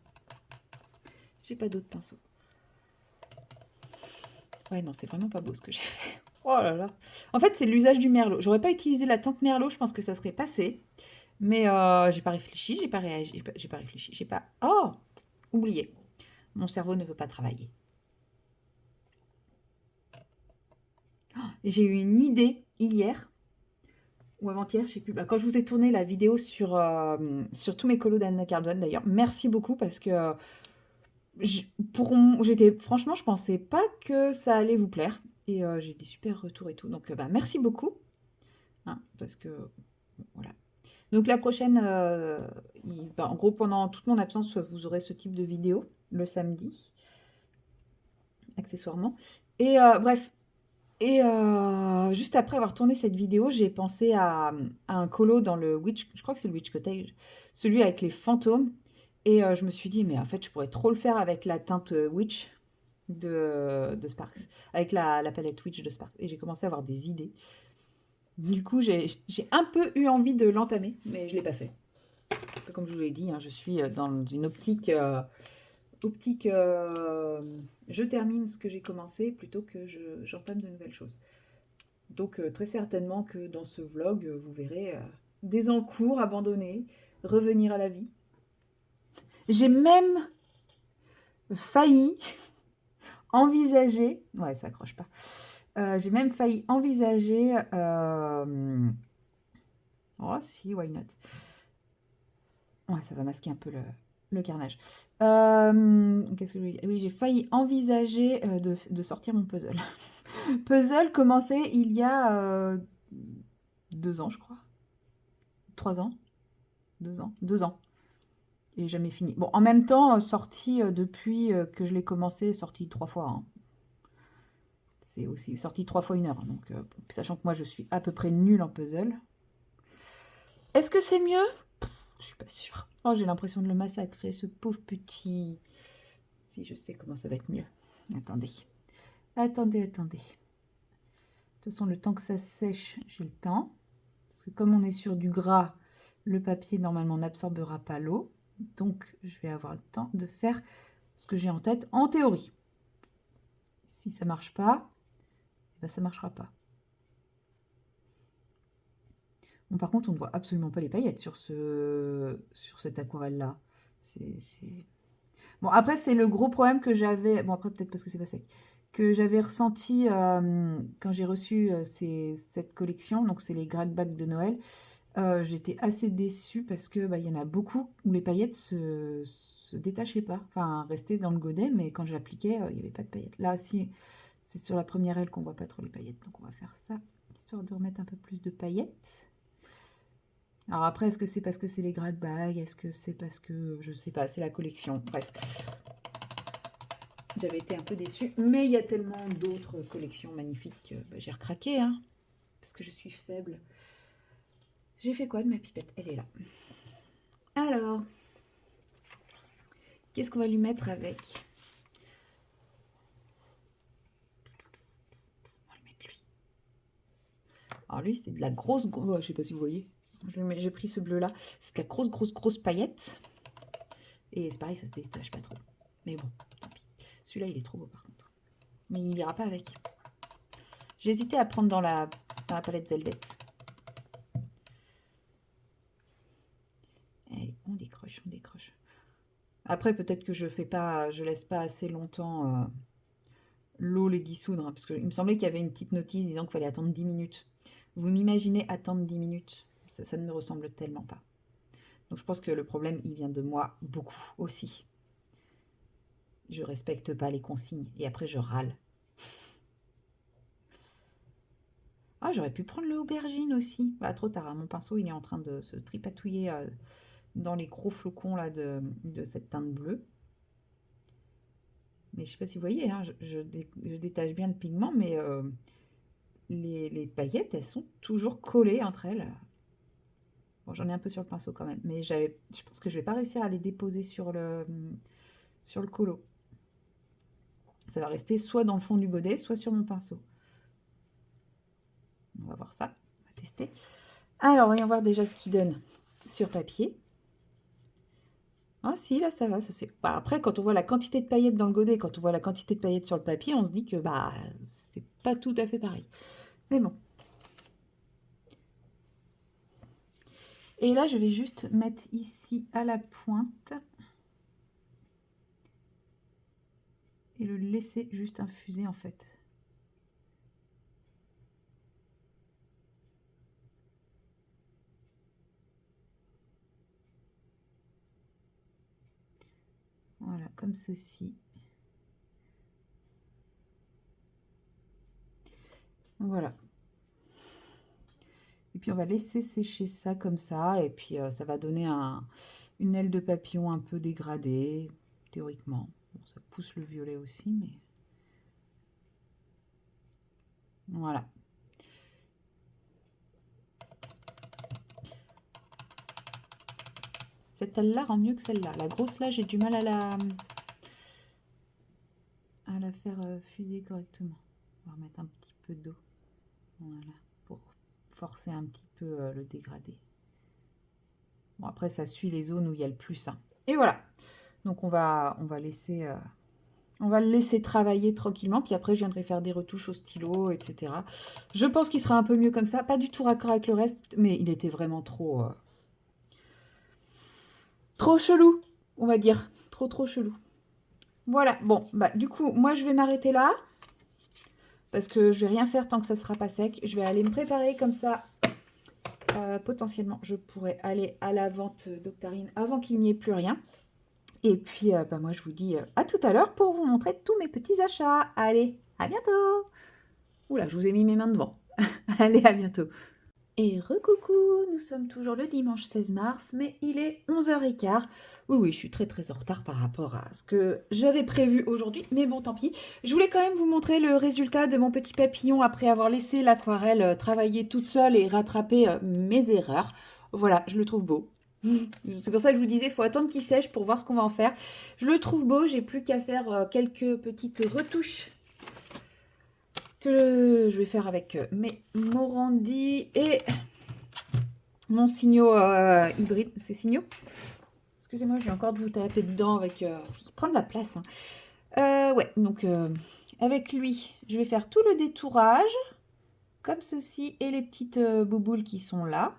S1: J'ai pas d'autre pinceau. Ouais, non, c'est vraiment pas beau ce que j'ai fait. Oh là là. En fait, c'est l'usage du merlot. J'aurais pas utilisé la teinte merlot, je pense que ça serait passé. Mais j'ai pas réfléchi, j'ai pas réagi, j'ai pas réfléchi, j'ai pas... Oh! Oublié. Mon cerveau ne veut pas travailler. Et j'ai eu une idée hier, ou avant-hier, je sais plus. Bah, quand je vous ai tourné la vidéo sur tous mes colos d'Anna Cardone, d'ailleurs, merci beaucoup parce que franchement, je pensais pas que ça allait vous plaire. Et j'ai des super retours et tout. Donc, bah, merci beaucoup. Hein, parce que, voilà. Donc, la prochaine, bah, en gros, pendant toute mon absence, vous aurez ce type de vidéo le samedi, accessoirement. Et bref. Et juste après avoir tourné cette vidéo, j'ai pensé à un colo dans le Witch, je crois que c'est le Witch Cottage, celui avec les fantômes. Et je me suis dit, mais en fait, je pourrais trop le faire avec la teinte Witch de Sparks, avec la palette Witch de Sparks. Et j'ai commencé à avoir des idées. Du coup, j'ai un peu eu envie de l'entamer, mais je ne l'ai pas fait. Parce que comme je vous l'ai dit, hein, je suis dans une optique optique, je termine ce que j'ai commencé plutôt que j'entame de nouvelles choses. Donc très certainement que dans ce vlog, vous verrez des encours abandonnés, revenir à la vie. J'ai même failli envisager, ouais, ça accroche pas. J'ai même failli envisager, oh si, why not? Ouais, ça va masquer un peu le carnage. Qu'est-ce que je veux dire? Oui, j'ai failli envisager de sortir mon puzzle. Puzzle commencé il y a 2 ans, je crois. 3 ans? 2 ans? 2 ans. Et jamais fini. Bon, en même temps, sorti depuis que je l'ai commencé, sorti 3 fois. Hein. C'est aussi sorti 3 fois 1 heure. Donc, sachant que moi, je suis à peu près nulle en puzzle. Est-ce que c'est mieux? Je suis pas sûre. Oh, j'ai l'impression de le massacrer, ce pauvre petit. Si, je sais comment ça va être mieux. Attendez. Attendez. De toute façon, le temps que ça sèche, j'ai le temps. Parce que comme on est sur du gras, le papier, normalement, n'absorbera pas l'eau. Donc, je vais avoir le temps de faire ce que j'ai en tête en théorie. Si ça marche pas, ben ça marchera pas. Bon, par contre, on ne voit absolument pas les paillettes sur cette aquarelle-là. Bon, après, c'est le gros problème que j'avais. Bon, après, peut-être parce que c'est pas sec. Que j'avais ressenti quand j'ai reçu cette collection. Donc, c'est les Gragbag de Noël. J'étais assez déçue parce que y en a beaucoup où les paillettes se détachaient pas. Enfin, restaient dans le godet, mais quand je l'appliquais, il n'y avait pas de paillettes. Là aussi, c'est sur la première aile qu'on voit pas trop les paillettes. Donc, on va faire ça, histoire de remettre un peu plus de paillettes. Alors après, est-ce que c'est parce que c'est les Gragbag? Est-ce que c'est parce que, je sais pas, c'est la collection? Bref. J'avais été un peu déçue, mais il y a tellement d'autres collections magnifiques que j'ai recraqué, hein, parce que je suis faible. J'ai fait quoi de ma pipette? Elle est là. Alors, qu'est-ce qu'on va lui mettre avec? On va lui mettre lui. Alors lui, c'est de la grosse... je sais pas si vous voyez. J'ai pris ce bleu-là. C'est de la grosse paillette. Et c'est pareil, ça se détache pas trop. Mais bon, tant pis. Celui-là, il est trop beau par contre. Mais il ira pas avec. J'ai hésité à prendre dans la palette Velvet. Allez, on décroche. Après, peut-être que je laisse pas assez longtemps l'eau les dissoudre. Hein, parce qu'il me semblait qu'il y avait une petite notice disant qu'il fallait attendre 10 minutes. Vous m'imaginez attendre 10 minutes? Ça ne me ressemble tellement pas. Donc je pense que le problème, il vient de moi beaucoup aussi. Je respecte pas les consignes et après je râle. Ah, j'aurais pu prendre le aubergine aussi. Bah, trop tard, hein, mon pinceau il est en train de se tripatouiller dans les gros flocons là de cette teinte bleue. Mais je sais pas si vous voyez, hein, je détache bien le pigment, mais les paillettes, elles sont toujours collées entre elles. Bon, j'en ai un peu sur le pinceau quand même, mais je pense que je vais pas réussir à les déposer sur le colo. Ça va rester soit dans le fond du godet, soit sur mon pinceau. On va voir ça, on va tester. Alors, voyons voir déjà ce qu'il donne sur papier. Ah si, là ça va. Après, quand on voit la quantité de paillettes dans le godet, quand on voit la quantité de paillettes sur le papier, on se dit que c'est pas tout à fait pareil. Mais bon. Et là, je vais juste mettre ici à la pointe. Et le laisser juste infuser en fait. Voilà, comme ceci. Voilà. Et puis on va laisser sécher ça comme ça. Et puis ça va donner une aile de papillon un peu dégradée, théoriquement. Bon, ça pousse le violet aussi, mais... Voilà. Cette aile-là rend mieux que celle-là. La grosse là, j'ai du mal à la faire fuser correctement. On va remettre un petit peu d'eau. Voilà, pour forcer un petit peu le dégradé. Bon, après, ça suit les zones où il y a le plus. Hein. Et voilà. Donc, on va le laisser travailler tranquillement. Puis après, je viendrai faire des retouches au stylo, etc. Je pense qu'il sera un peu mieux comme ça. Pas du tout raccord avec le reste, mais il était vraiment trop chelou, on va dire. Trop chelou. Voilà, bon, bah du coup, moi je vais m'arrêter là. Parce que je vais rien faire tant que ça sera pas sec. Je vais aller me préparer comme ça. Potentiellement, je pourrais aller à la vente d'Octarine avant qu'il n'y ait plus rien. Et puis, bah, moi je vous dis à tout à l'heure pour vous montrer tous mes petits achats. Allez, à bientôt. Oula, je vous ai mis mes mains devant. Allez, à bientôt. Et recoucou, nous sommes toujours le dimanche 16 mars, mais il est 11h15. Oui, je suis très en retard par rapport à ce que j'avais prévu aujourd'hui, mais bon, tant pis. Je voulais quand même vous montrer le résultat de mon petit papillon après avoir laissé l'aquarelle travailler toute seule et rattraper mes erreurs. Voilà, je le trouve beau. C'est pour ça que je vous disais, il faut attendre qu'il sèche pour voir ce qu'on va en faire. Je le trouve beau, j'ai plus qu'à faire quelques petites retouches que je vais faire avec mes Morandi et mon Signo hybride. C'est Signo? Excusez-moi, j'ai encore de vous taper dedans avec... il prend de la place. Hein. Ouais, donc avec lui, je vais faire tout le détourage, comme ceci, et les petites bouboules qui sont là.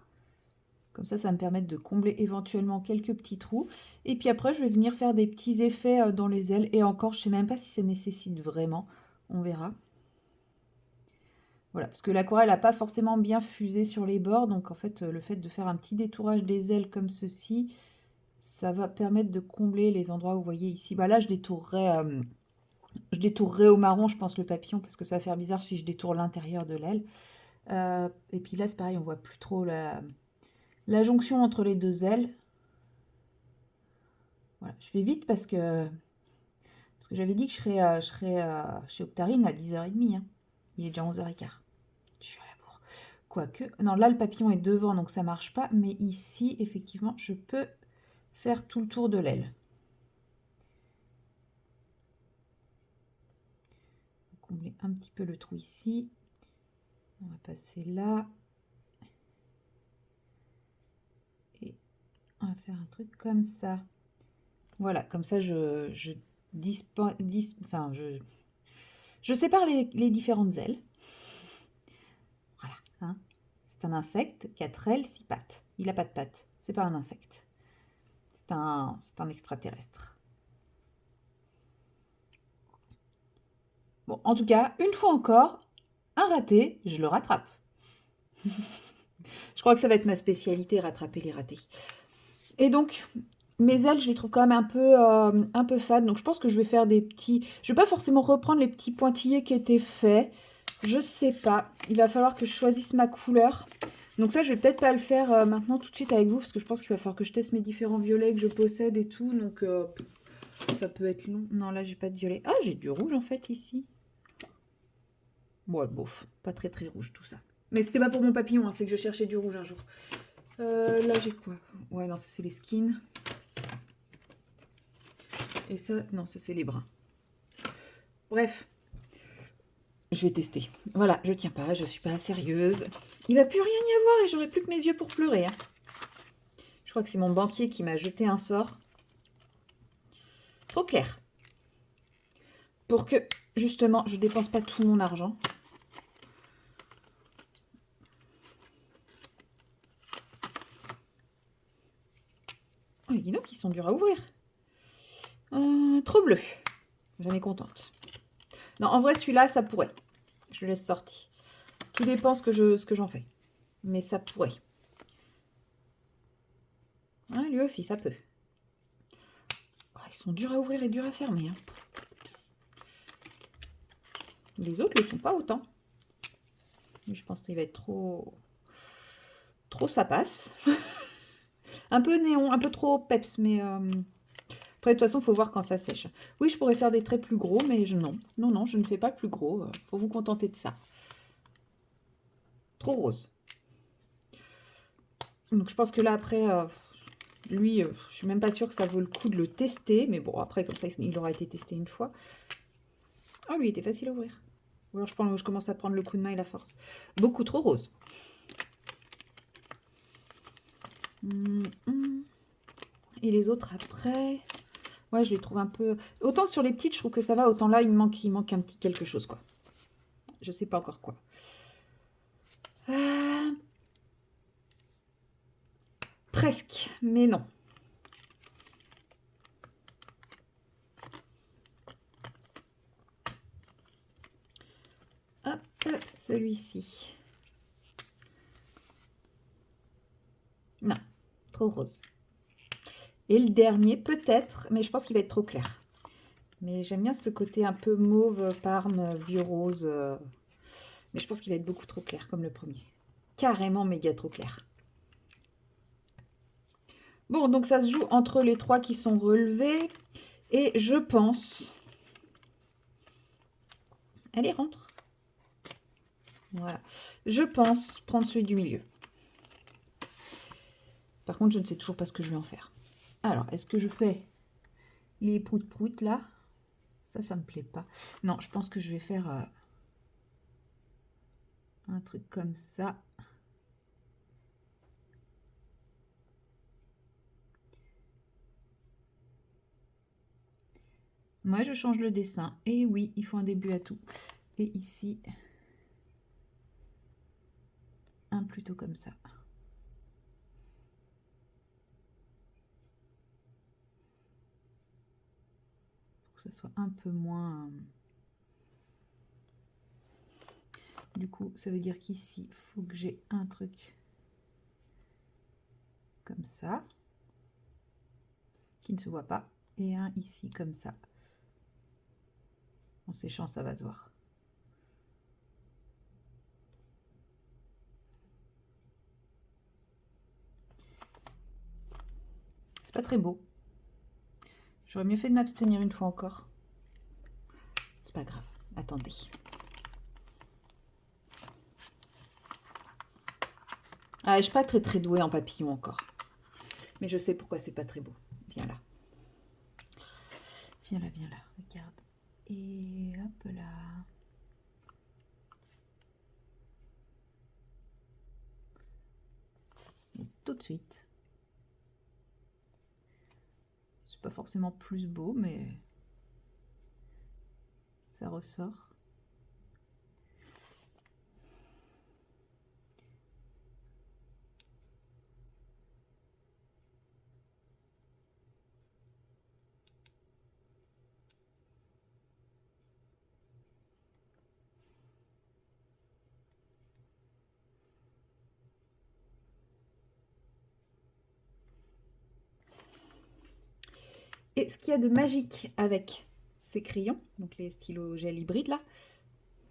S1: Comme ça me permet de combler éventuellement quelques petits trous. Et puis après, je vais venir faire des petits effets dans les ailes. Et encore, je ne sais même pas si ça nécessite vraiment. On verra. Voilà, parce que l'aquarelle n'a pas forcément bien fusé sur les bords. Donc en fait, le fait de faire un petit détourage des ailes comme ceci, ça va permettre de combler les endroits où vous voyez ici. Bah là, je détournerai au marron, je pense, le papillon, parce que ça va faire bizarre si je détourne l'intérieur de l'aile. Et puis là, c'est pareil, on voit plus trop la jonction entre les deux ailes. Voilà, je fais vite parce que j'avais dit que je serais chez Octarine à 10h30. Hein. Il est déjà 11h15. Je suis à la bourre. Quoique, non, là, le papillon est devant, donc ça marche pas. Mais ici, effectivement, je peux faire tout le tour de l'aile. Combler un petit peu le trou ici. On va passer là. Et on va faire un truc comme ça. Voilà, comme ça, je sépare les différentes ailes. Voilà. Hein. C'est un insecte qui a 4 ailes, 6 pattes. Il n'a pas de pattes. C'est pas un insecte. C'est un extraterrestre. Bon, en tout cas, une fois encore, un raté, je le rattrape. Je crois que ça va être ma spécialité, rattraper les ratés. Et donc, mes ailes, je les trouve quand même un peu fades. Donc, je pense que je vais faire des petits... Je vais pas forcément reprendre les petits pointillés qui étaient faits. Je sais pas. Il va falloir que je choisisse ma couleur. Donc ça, je vais peut-être pas le faire maintenant tout de suite avec vous. Parce que je pense qu'il va falloir que je teste mes différents violets que je possède et tout. Donc, ça peut être long. Non, là, j'ai pas de violet. Ah, j'ai du rouge, en fait, ici. Bon, bof. Pas très rouge, tout ça. Mais c'était pas pour mon papillon. Hein, c'est que je cherchais du rouge un jour. Là, j'ai quoi? Ouais, non, ça, c'est les skins. Et ça, non, ça, c'est les bruns. Bref. Je vais tester. Voilà, je tiens pas, je suis pas sérieuse. Il va plus rien y avoir et j'aurai plus que mes yeux pour pleurer. Hein. Je crois que c'est mon banquier qui m'a jeté un sort. Trop clair. Pour que, justement, je dépense pas tout mon argent. Oh, dis donc, ils sont durs à ouvrir. Trop bleu. J'en ai contente. Non, en vrai, celui-là, ça pourrait. Je le laisse sorti. Tout dépend ce que j'en fais. Mais ça pourrait. Ah, lui aussi, ça peut. Oh, ils sont durs à ouvrir et durs à fermer. Hein. Les autres ne le sont pas autant. Mais je pense qu'il va être trop... Trop ça passe. Un peu néon, un peu trop peps, mais... Après, de toute façon, il faut voir quand ça sèche. Oui, je pourrais faire des traits plus gros, mais non, je ne fais pas plus gros. Faut vous contenter de ça. Trop rose. Donc, je pense que là, après, lui, je suis même pas sûre que ça vaut le coup de le tester. Mais bon, après, comme ça, il aura été testé une fois. Ah, lui, il était facile à ouvrir. Ou alors, je commence à prendre le coup de main et la force. Beaucoup trop rose. Et les autres après... Ouais, je les trouve un peu... Autant sur les petites, je trouve que ça va. Autant là, il manque un petit quelque chose, quoi. Je sais pas encore quoi. Presque, mais non. Hop, celui-ci. Non, trop rose. Et le dernier, peut-être, mais je pense qu'il va être trop clair. Mais j'aime bien ce côté un peu mauve, parme, vieux rose. Mais je pense qu'il va être beaucoup trop clair, comme le premier. Carrément méga trop clair. Bon, donc ça se joue entre les trois qui sont relevés. Et je pense... Allez, rentre. Voilà. Je pense prendre celui du milieu. Par contre, je ne sais toujours pas ce que je vais en faire. Alors, est-ce que je fais les prout-prout là? Ça me plaît pas. Non, je pense que je vais faire un truc comme ça. Moi, je change le dessin. Et oui, il faut un début à tout. Et ici, un plutôt comme ça. Pour que ça soit un peu moins... Du coup, ça veut dire qu'ici, il faut que j'ai un truc comme ça, qui ne se voit pas, et un ici comme ça. En séchant, ça va se voir. C'est pas très beau. J'aurais mieux fait de m'abstenir une fois encore. C'est pas grave. Attendez. Ah, je suis pas très douée en papillon encore. Mais je sais pourquoi c'est pas très beau. Viens là. Viens là, viens là. Regarde. Et hop là. Et tout de suite. C'est pas forcément plus beau, mais ça ressort. Et ce qu'il y a de magique avec ces crayons, donc les stylos gel hybrides là,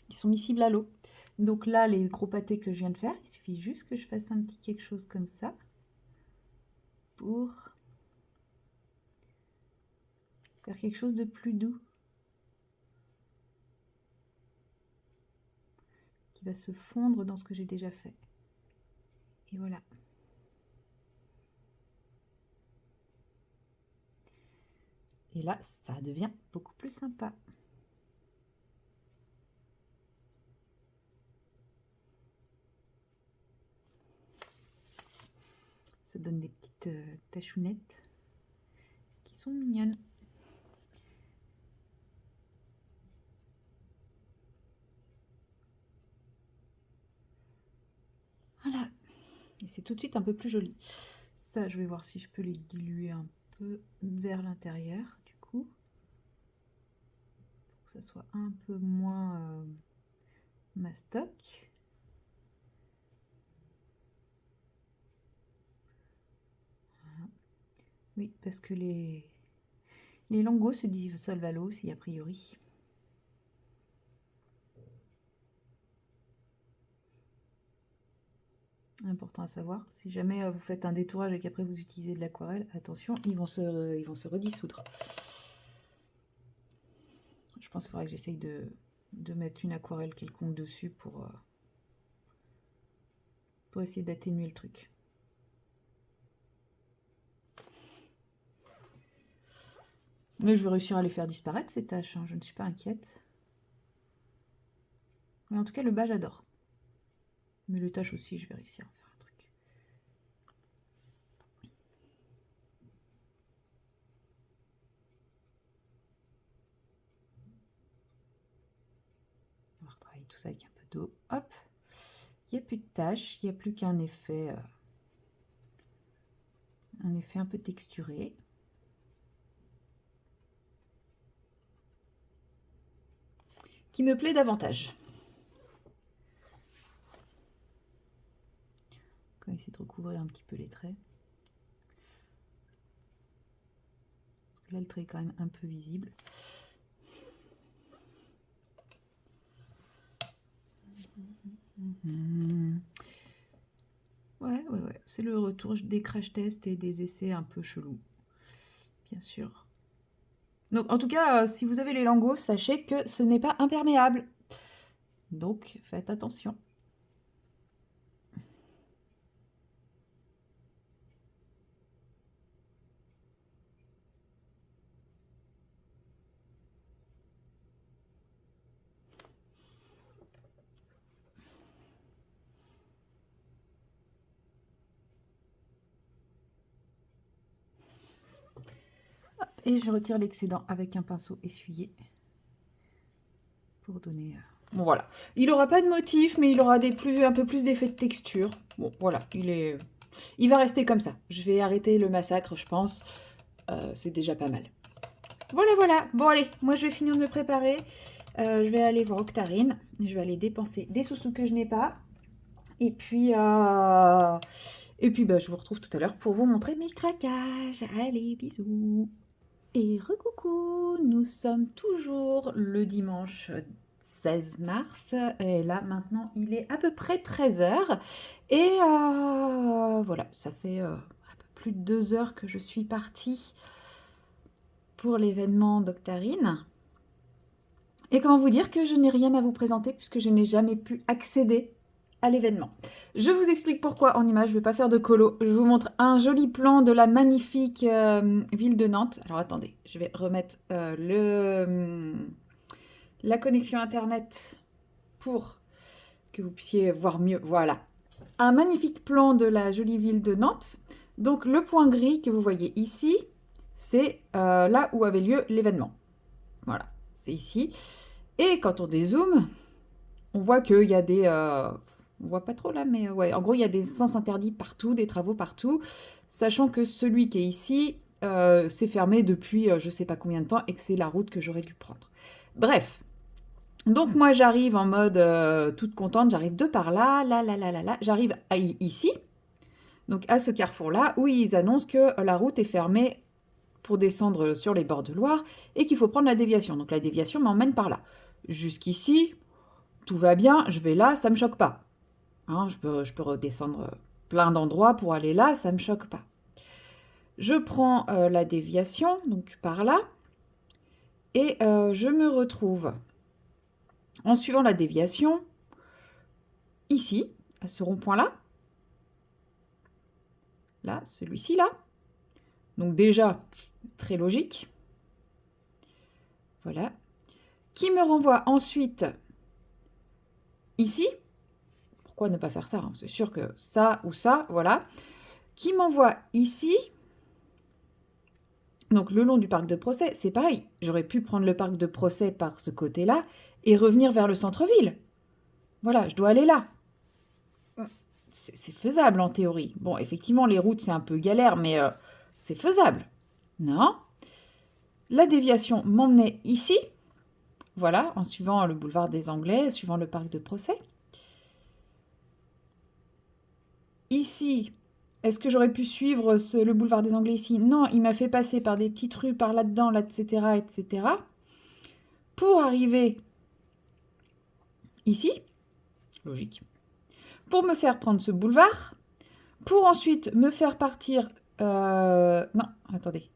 S1: ils sont miscibles à l'eau. Donc là, les gros pâtés que je viens de faire, il suffit juste que je fasse un petit quelque chose comme ça pour faire quelque chose de plus doux qui va se fondre dans ce que j'ai déjà fait. Et voilà. Et là, ça devient beaucoup plus sympa. Ça donne des petites tachounettes qui sont mignonnes. Voilà. Et c'est tout de suite un peu plus joli. Ça, je vais voir si je peux les diluer un peu vers l'intérieur, du coup. Pour que ça soit un peu moins mastoc. Voilà. Oui, parce que les lingots se dissolvent à l'eau aussi, a priori. Important à savoir, si jamais vous faites un détourage et qu'après vous utilisez de l'aquarelle, attention, ils vont se redissoudre. Je pense qu'il faudrait que j'essaye de mettre une aquarelle quelconque dessus pour essayer d'atténuer le truc. Mais je vais réussir à les faire disparaître ces taches, hein, je ne suis pas inquiète. Mais en tout cas, le bas, j'adore. Mais les taches aussi, je vais réussir à faire un truc. tout ça avec un peu d'eau. Hop. Il n'y a plus de taches. Il n'y a plus qu'un effet, un peu texturé. Qui me plaît davantage. On va essayer de recouvrir un petit peu les traits. Parce que là, le trait est quand même un peu visible. Ouais. C'est le retour des crash tests et des essais un peu chelous. Bien sûr. Donc, en tout cas, si vous avez les lingots, sachez que ce n'est pas imperméable. Donc, faites attention. Hop, et je retire l'excédent avec un pinceau essuyé. Pour donner... Bon, voilà. Il n'aura pas de motif, mais il aura un peu plus d'effet de texture. Bon, voilà. Il va rester comme ça. Je vais arrêter le massacre, je pense. C'est déjà pas mal. Voilà. Bon, allez. Moi, je vais finir de me préparer. Je vais aller voir Octarine. Je vais aller dépenser des sous-sous que je n'ai pas. Et puis, bah, je vous retrouve tout à l'heure pour vous montrer mes craquages. Allez, bisous. Et recoucou, nous sommes toujours le dimanche 16 mars. Et là, maintenant, il est à peu près 13 h. Et voilà, ça fait un peu plus de 2 heures que je suis partie pour l'événement d'Octarine. Et comment vous dire que je n'ai rien à vous présenter puisque je n'ai jamais pu accéder à l'événement. Je vous explique pourquoi en image, je ne vais pas faire de colo. Je vous montre un joli plan de la magnifique ville de Nantes. Alors attendez, je vais remettre la connexion internet pour que vous puissiez voir mieux. Voilà, un magnifique plan de la jolie ville de Nantes. Donc le point gris que vous voyez ici, c'est là où avait lieu l'événement. Voilà, c'est ici. Et quand on dézoome, on voit qu'il y a des... on voit pas trop là, mais ouais, en gros, il y a des sens interdits partout, des travaux partout, sachant que celui qui est ici s'est fermé depuis je sais pas combien de temps et que c'est la route que j'aurais dû prendre. Bref, donc moi j'arrive en mode toute contente, j'arrive de par là, j'arrive ici, donc à ce carrefour-là, où ils annoncent que la route est fermée pour descendre sur les bords de Loire et qu'il faut prendre la déviation. Donc la déviation m'emmène par là. Jusqu'ici, tout va bien, je vais là, ça me choque pas. Hein, je peux redescendre plein d'endroits pour aller là, ça me choque pas. Je prends la déviation, donc par là, et je me retrouve, en suivant la déviation, ici, à ce rond-point-là. Là, celui-ci, là. Donc déjà, très logique. Voilà. Qui me renvoie ensuite ici. Pourquoi ne pas faire ça, hein? C'est sûr que ça ou ça, voilà. Qui m'envoie ici. Donc le long du parc de Procès, c'est pareil. J'aurais pu prendre le parc de Procès par ce côté-là et revenir vers le centre-ville. Voilà, je dois aller là. C'est faisable en théorie. Bon, effectivement, les routes, c'est un peu galère, mais c'est faisable. Non. La déviation m'emmenait ici. Voilà, en suivant le boulevard des Anglais, suivant le parc de Procès. Ici, est-ce que j'aurais pu suivre le boulevard des Anglais ici? Non, il m'a fait passer par des petites rues par là-dedans, là, etc., etc. Pour arriver ici. Logique. Pour me faire prendre ce boulevard. Pour ensuite me faire partir... Non, attendez.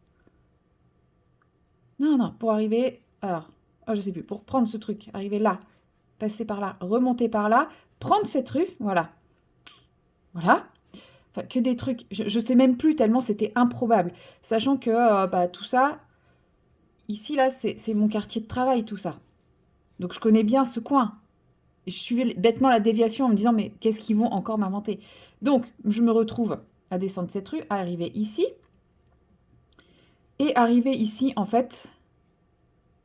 S1: Non, pour arriver... Alors, je sais plus. Pour prendre ce truc, arriver là, passer par là, remonter par là, prendre cette rue, voilà. Voilà. Enfin, que des trucs... Je sais même plus tellement c'était improbable. Sachant que tout ça... Ici, là, c'est mon quartier de travail, tout ça. Donc, je connais bien ce coin. Je suivais bêtement la déviation en me disant, mais qu'est-ce qu'ils vont encore m'inventer? Donc, je me retrouve à descendre cette rue, à arriver ici. Et arriver ici, en fait,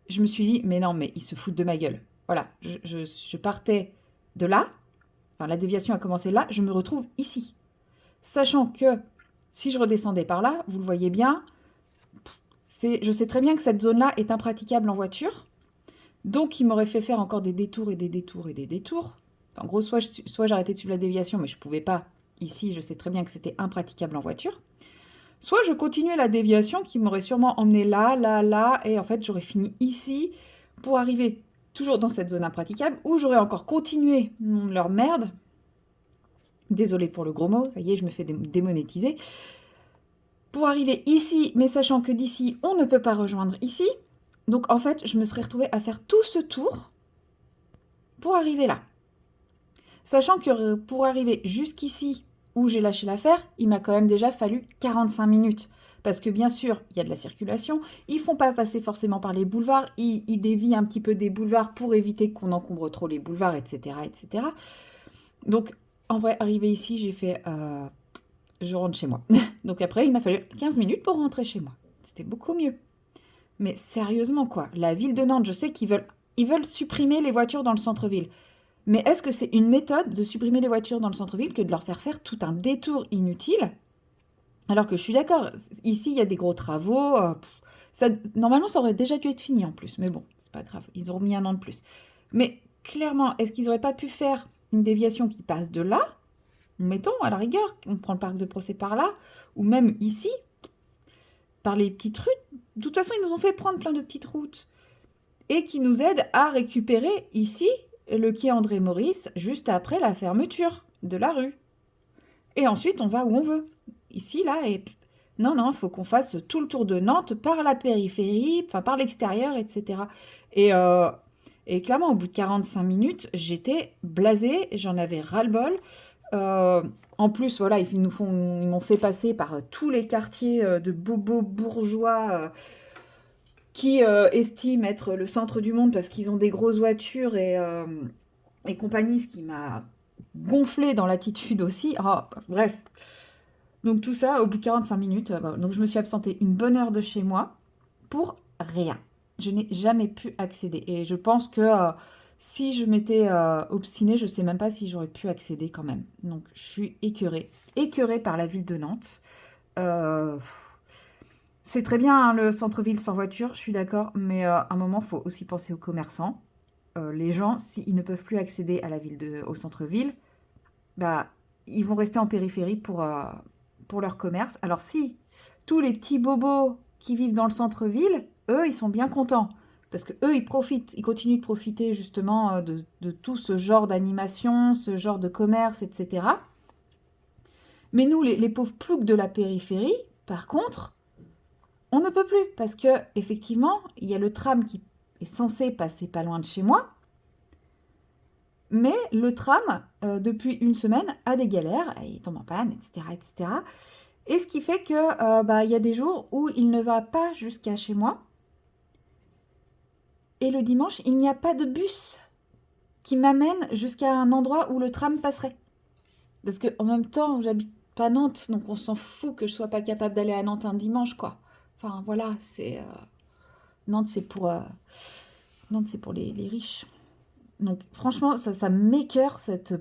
S1: je me suis dit, mais non, mais ils se foutent de ma gueule. voilà, je partais de là, enfin la déviation a commencé là, je me retrouve ici. Sachant que si je redescendais par là, vous le voyez bien, je sais très bien que cette zone-là est impraticable en voiture. Donc, il m'aurait fait faire encore des détours et des détours et des détours. En gros, soit j'arrêtais de suivre la déviation, mais je ne pouvais pas. Ici, je sais très bien que c'était impraticable en voiture. Soit je continuais la déviation qui m'aurait sûrement emmené là, là, là, et en fait, j'aurais fini ici pour arriver toujours dans cette zone impraticable, où j'aurais encore continué leur merde. Désolée pour le gros mot, ça y est, je me fais démonétiser. Pour arriver ici, mais sachant que d'ici, on ne peut pas rejoindre ici. Donc, en fait, je me serais retrouvée à faire tout ce tour pour arriver là. Sachant que pour arriver jusqu'ici, où j'ai lâché l'affaire, il m'a quand même déjà fallu 45 minutes. Parce que bien sûr, il y a de la circulation, ils font pas passer forcément par les boulevards, ils dévient un petit peu des boulevards pour éviter qu'on encombre trop les boulevards, etc. etc. Donc, en vrai, arrivé ici, j'ai fait... je rentre chez moi. Donc après, il m'a fallu 15 minutes pour rentrer chez moi. C'était beaucoup mieux. Mais sérieusement, quoi, la ville de Nantes, je sais ils veulent supprimer les voitures dans le centre-ville. Mais est-ce que c'est une méthode de supprimer les voitures dans le centre-ville que de leur faire tout un détour inutile? Alors que je suis d'accord, ici il y a des gros travaux, normalement ça aurait déjà dû être fini en plus, mais bon, c'est pas grave, ils auront mis un an de plus. Mais clairement, est-ce qu'ils auraient pas pu faire une déviation qui passe de là, mettons à la rigueur, on prend le parc de Procès par là, ou même ici, par les petites rues, de toute façon ils nous ont fait prendre plein de petites routes, et qui nous aident à récupérer ici le quai André Maurice juste après la fermeture de la rue. Et ensuite, on va où on veut. Ici, là, et... Non, non, il faut qu'on fasse tout le tour de Nantes par la périphérie, enfin par l'extérieur, etc. Et, euh, et clairement, au bout de 45 minutes, j'étais blasée, j'en avais ras-le-bol. Euh, En plus, voilà, ils m'ont fait passer par tous les quartiers de bobos bourgeois qui estiment être le centre du monde parce qu'ils ont des grosses voitures et compagnie, ce qui m'a gonflé dans l'attitude aussi. Oh, bref. Donc tout ça, au bout de 45 minutes, donc je me suis absentée une bonne heure de chez moi pour rien. Je n'ai jamais pu accéder. Et je pense que si je m'étais obstinée, je ne sais même pas si j'aurais pu accéder quand même. Donc je suis écœurée. Écœurée par la ville de Nantes. Euh, c'est très bien hein, le centre-ville sans voiture, je suis d'accord, mais à un moment, il faut aussi penser aux commerçants. Les gens, s'ils ne peuvent plus accéder à au centre-ville, bah, ils vont rester en périphérie pour leur commerce. Alors si tous les petits bobos qui vivent dans le centre-ville, eux, ils sont bien contents. Parce que eux, ils profitent, ils continuent de profiter justement de tout ce genre d'animation, ce genre de commerce, etc. Mais nous, les pauvres ploucs de la périphérie, par contre, on ne peut plus. Parce que effectivement, il y a le tram qui est censé passer pas loin de chez moi. Mais le tram, depuis une semaine, a des galères, il tombe en panne, etc., etc. Et ce qui fait que, il y a des jours où il ne va pas jusqu'à chez moi. Et le dimanche, il n'y a pas de bus qui m'amène jusqu'à un endroit où le tram passerait. Parce qu'en même temps, j'habite pas Nantes, donc on s'en fout que je sois pas capable d'aller à Nantes un dimanche, quoi. Enfin, voilà, Nantes, Nantes, c'est pour les riches. Donc franchement, ça m'écœure cette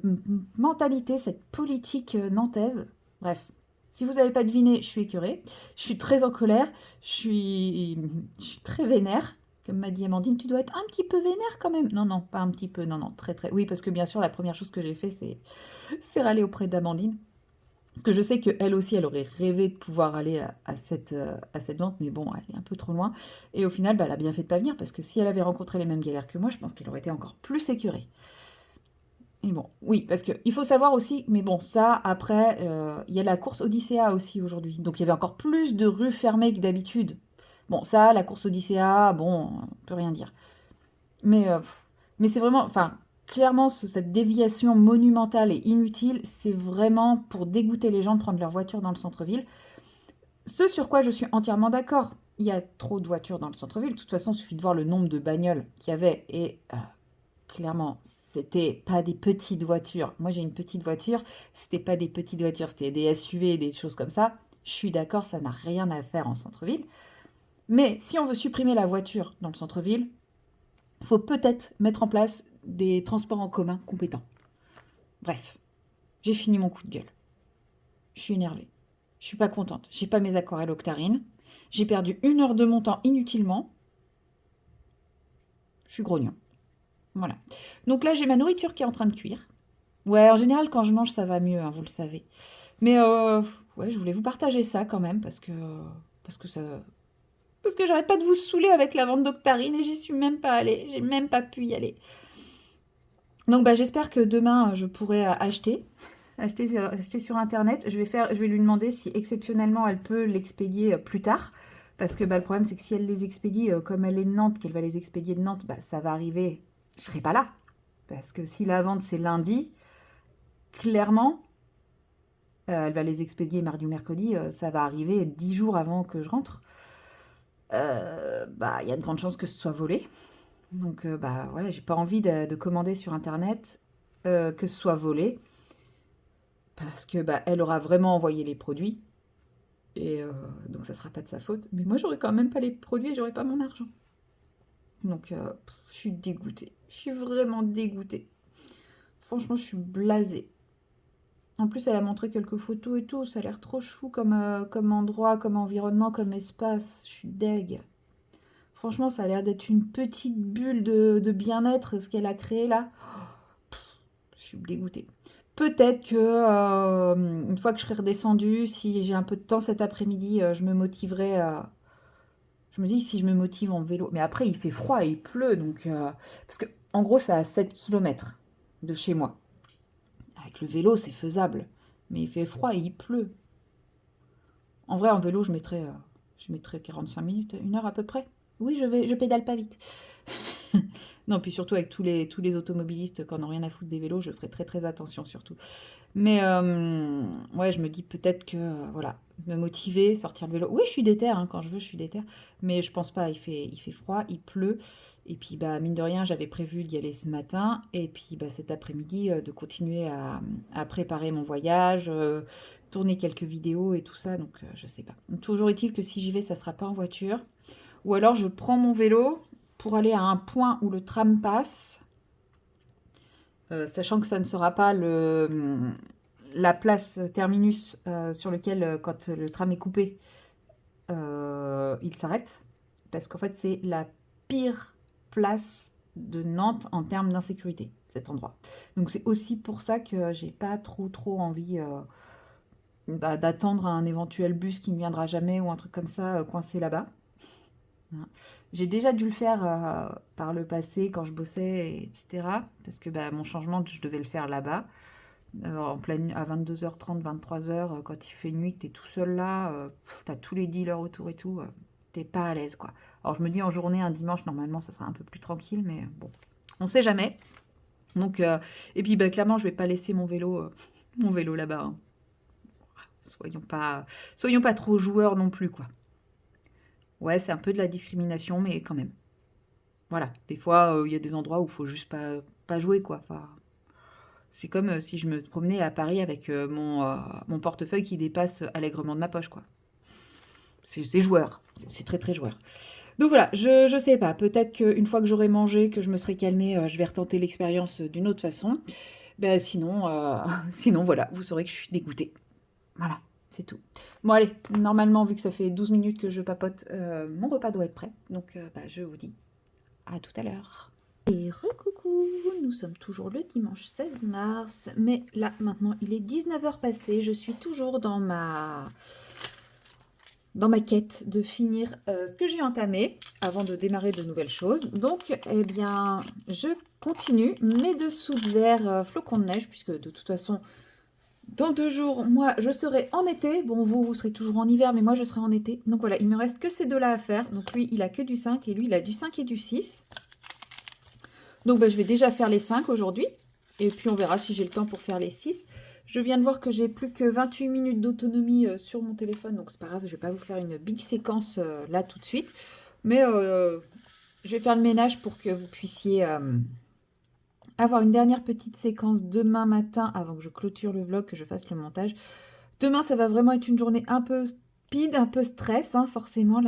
S1: mentalité, cette politique nantaise. Bref, si vous n'avez pas deviné, je suis écœurée. Je suis très en colère. Je suis très vénère. Comme m'a dit Amandine, tu dois être un petit peu vénère quand même. Non, non, pas un petit peu. Non, non, très, très. Oui, parce que bien sûr, la première chose que j'ai fait, c'est râler auprès d'Amandine. Parce que je sais qu'elle aussi, elle aurait rêvé de pouvoir aller à cette vente, mais bon, elle est un peu trop loin. Et au final, elle a bien fait de pas venir, parce que si elle avait rencontré les mêmes galères que moi, je pense qu'elle aurait été encore plus écœurée. Et bon, oui, parce qu'il faut savoir aussi, mais bon, ça, après, il y a la course Odyssea aussi aujourd'hui. Donc il y avait encore plus de rues fermées que d'habitude. Bon, ça, la course Odyssea, bon, on peut rien dire. Mais c'est vraiment, enfin, clairement, cette déviation monumentale et inutile, c'est vraiment pour dégoûter les gens de prendre leur voiture dans le centre-ville. Ce sur quoi je suis entièrement d'accord. Il y a trop de voitures dans le centre-ville. De toute façon, il suffit de voir le nombre de bagnoles qu'il y avait. Et clairement, c'était pas des petites voitures. Moi, j'ai une petite voiture. C'était pas des petites voitures, c'était des SUV, des choses comme ça. Je suis d'accord, ça n'a rien à faire en centre-ville. Mais si on veut supprimer la voiture dans le centre-ville, Il faut peut-être mettre en place des transports en commun compétents. Bref, j'ai fini mon coup de gueule. Je suis énervée. Je suis pas contente. J'ai pas mes aquarelles Octarine. J'ai perdu 1 heure de mon temps inutilement. Je suis grognon. Voilà. Donc là, j'ai ma nourriture qui est en train de cuire. Ouais, en général, quand je mange, ça va mieux, hein, vous le savez. Mais ouais, je voulais vous partager ça quand même parce que j'arrête pas de vous saouler avec la vente d'Octarine et j'y suis même pas allée. J'ai même pas pu y aller. Donc bah, j'espère que demain, je pourrai acheter sur internet. Je vais lui demander si exceptionnellement elle peut l'expédier plus tard. Parce que bah, le problème, c'est que si elle les expédie comme elle est de Nantes, qu'elle va les expédier de Nantes, bah, ça va arriver. Je serai pas là. Parce que si la vente c'est lundi, clairement, elle va les expédier mardi ou mercredi, ça va arriver 10 jours avant que je rentre. Bah, il y a de grandes chances que ce soit volé. Donc, bah voilà, j'ai pas envie de commander sur internet, que ce soit volé. Parce que bah, elle aura vraiment envoyé les produits. Et donc ça sera pas de sa faute. Mais moi, j'aurai quand même pas les produits et j'aurai pas mon argent. Donc, je suis dégoûtée. Je suis vraiment dégoûtée. Franchement, je suis blasée. En plus, elle a montré quelques photos et tout. Ça a l'air trop chou comme endroit, comme environnement, comme espace. Je suis deg. Franchement, ça a l'air d'être une petite bulle de bien-être, ce qu'elle a créé là. Je suis dégoûtée. Peut-être que une fois que je serai redescendue, si j'ai un peu de temps cet après-midi, je me motiverai. Je me dis si je me motive en vélo. Mais après, il fait froid et il pleut. Donc, parce que en gros, c'est à 7 km de chez moi. Avec le vélo, c'est faisable. Mais il fait froid et il pleut. En vrai, en vélo, je mettrais 45 minutes, 1 heure à peu près. Oui, je pédale pas vite. Non, puis surtout avec tous les automobilistes qui n'en ont rien à foutre des vélos, je ferai très très attention surtout. Mais ouais, je me dis peut-être que, voilà, me motiver, sortir le vélo. Oui, je suis déter, hein, quand je veux, je suis déter. Mais je pense pas, il fait froid, il pleut. Et puis, bah, mine de rien, j'avais prévu d'y aller ce matin. Et puis, bah, cet après-midi, de continuer à préparer mon voyage, tourner quelques vidéos et tout ça. Donc, je sais pas. Toujours est-il que si j'y vais, ça sera pas en voiture. Ou alors, je prends mon vélo pour aller à un point où le tram passe. Sachant que ça ne sera pas la place terminus sur lequel, quand le tram est coupé, il s'arrête. Parce qu'en fait, c'est la pire place de Nantes en termes d'insécurité, cet endroit. Donc c'est aussi pour ça que j'ai pas trop envie bah, d'attendre un éventuel bus qui ne viendra jamais ou un truc comme ça coincé là-bas. Hein. J'ai déjà dû le faire par le passé quand je bossais, etc. Parce que bah, mon changement, je devais le faire là-bas. En pleine, à 22h30, 23h, quand il fait nuit, que t'es tout seul là, t'as tous les dealers autour et tout, t'es pas à l'aise quoi. Alors je me dis en journée, un dimanche, normalement ça sera un peu plus tranquille, mais bon, on sait jamais. Donc, et puis bah, clairement, je vais pas laisser mon vélo là-bas. Hein. Soyons pas trop joueurs non plus quoi. Ouais, c'est un peu de la discrimination, mais quand même. Voilà, des fois, il y a des endroits où il faut juste pas jouer quoi. Enfin, c'est comme si je me promenais à Paris avec mon portefeuille qui dépasse allègrement de ma poche, quoi. C'est joueur. C'est très, très joueur. Donc voilà, je sais pas. Peut-être qu'une fois que j'aurai mangé, que je me serai calmée, je vais retenter l'expérience d'une autre façon. Ben, sinon, sinon, voilà, vous saurez que je suis dégoûtée. Voilà, c'est tout. Bon, allez, normalement, vu que ça fait 12 minutes que je papote, mon repas doit être prêt. Donc, bah, je vous dis à tout à l'heure. Et recoucou, nous sommes toujours le dimanche 16 mars, mais là maintenant il est 19h passé, je suis toujours dans ma quête de finir ce que j'ai entamé avant de démarrer de nouvelles choses. Donc eh bien je continue mes dessous de verre flocons de neige, puisque de toute façon dans 2 jours moi je serai en été, bon vous serez toujours en hiver mais moi je serai en été. Donc voilà, il me reste que ces deux-là à faire, donc lui il a que du 5 et lui il a du 5 et du 6. Donc bah, je vais déjà faire les 5 aujourd'hui. Et puis on verra si j'ai le temps pour faire les 6. Je viens de voir que j'ai plus que 28 minutes d'autonomie sur mon téléphone. Donc c'est pas grave, je vais pas vous faire une big séquence là tout de suite. Mais je vais faire le ménage pour que vous puissiez avoir une dernière petite séquence demain matin avant que je clôture le vlog, que je fasse le montage. Demain, ça va vraiment être une journée un peu speed, un peu stress. Hein, forcément,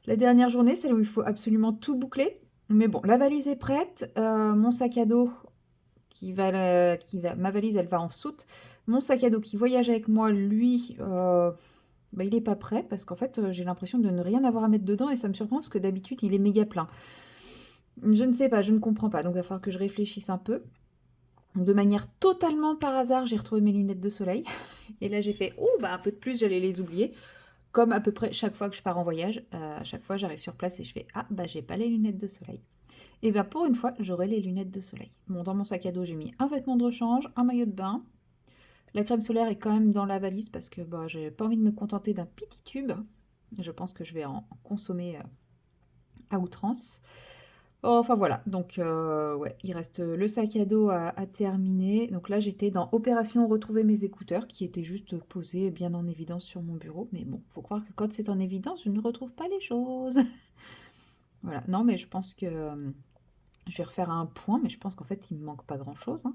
S1: La dernière journée, celle où il faut absolument tout boucler. Mais bon, la valise est prête. Mon sac à dos ma valise, elle va en soute. Mon sac à dos qui voyage avec moi, lui, bah, il est pas prêt parce qu'en fait, j'ai l'impression de ne rien avoir à mettre dedans et ça me surprend parce que d'habitude, il est méga plein. Je ne sais pas, je ne comprends pas. Donc, il va falloir que je réfléchisse un peu. De manière totalement par hasard, j'ai retrouvé mes lunettes de soleil. Et là, j'ai fait, oh, bah, un peu de plus, j'allais les oublier. Comme à peu près chaque fois que je pars en voyage, à chaque fois, j'arrive sur place et je fais, ah, bah, j'ai pas les lunettes de soleil. Et bien, pour une fois, j'aurai les lunettes de soleil. Bon, dans mon sac à dos, j'ai mis un vêtement de rechange, un maillot de bain. La crème solaire est quand même dans la valise parce que bah, j'ai pas envie de me contenter d'un petit tube. Je pense que je vais en consommer à outrance. Enfin voilà, donc ouais, il reste le sac à dos à terminer. Donc là, j'étais dans Opération Retrouver mes écouteurs qui étaient juste posés bien en évidence sur mon bureau. Mais bon, faut croire que quand c'est en évidence, je ne retrouve pas les choses. Voilà, non, mais je pense que je vais refaire un point, mais je pense qu'en fait, il me manque pas grand-chose, hein.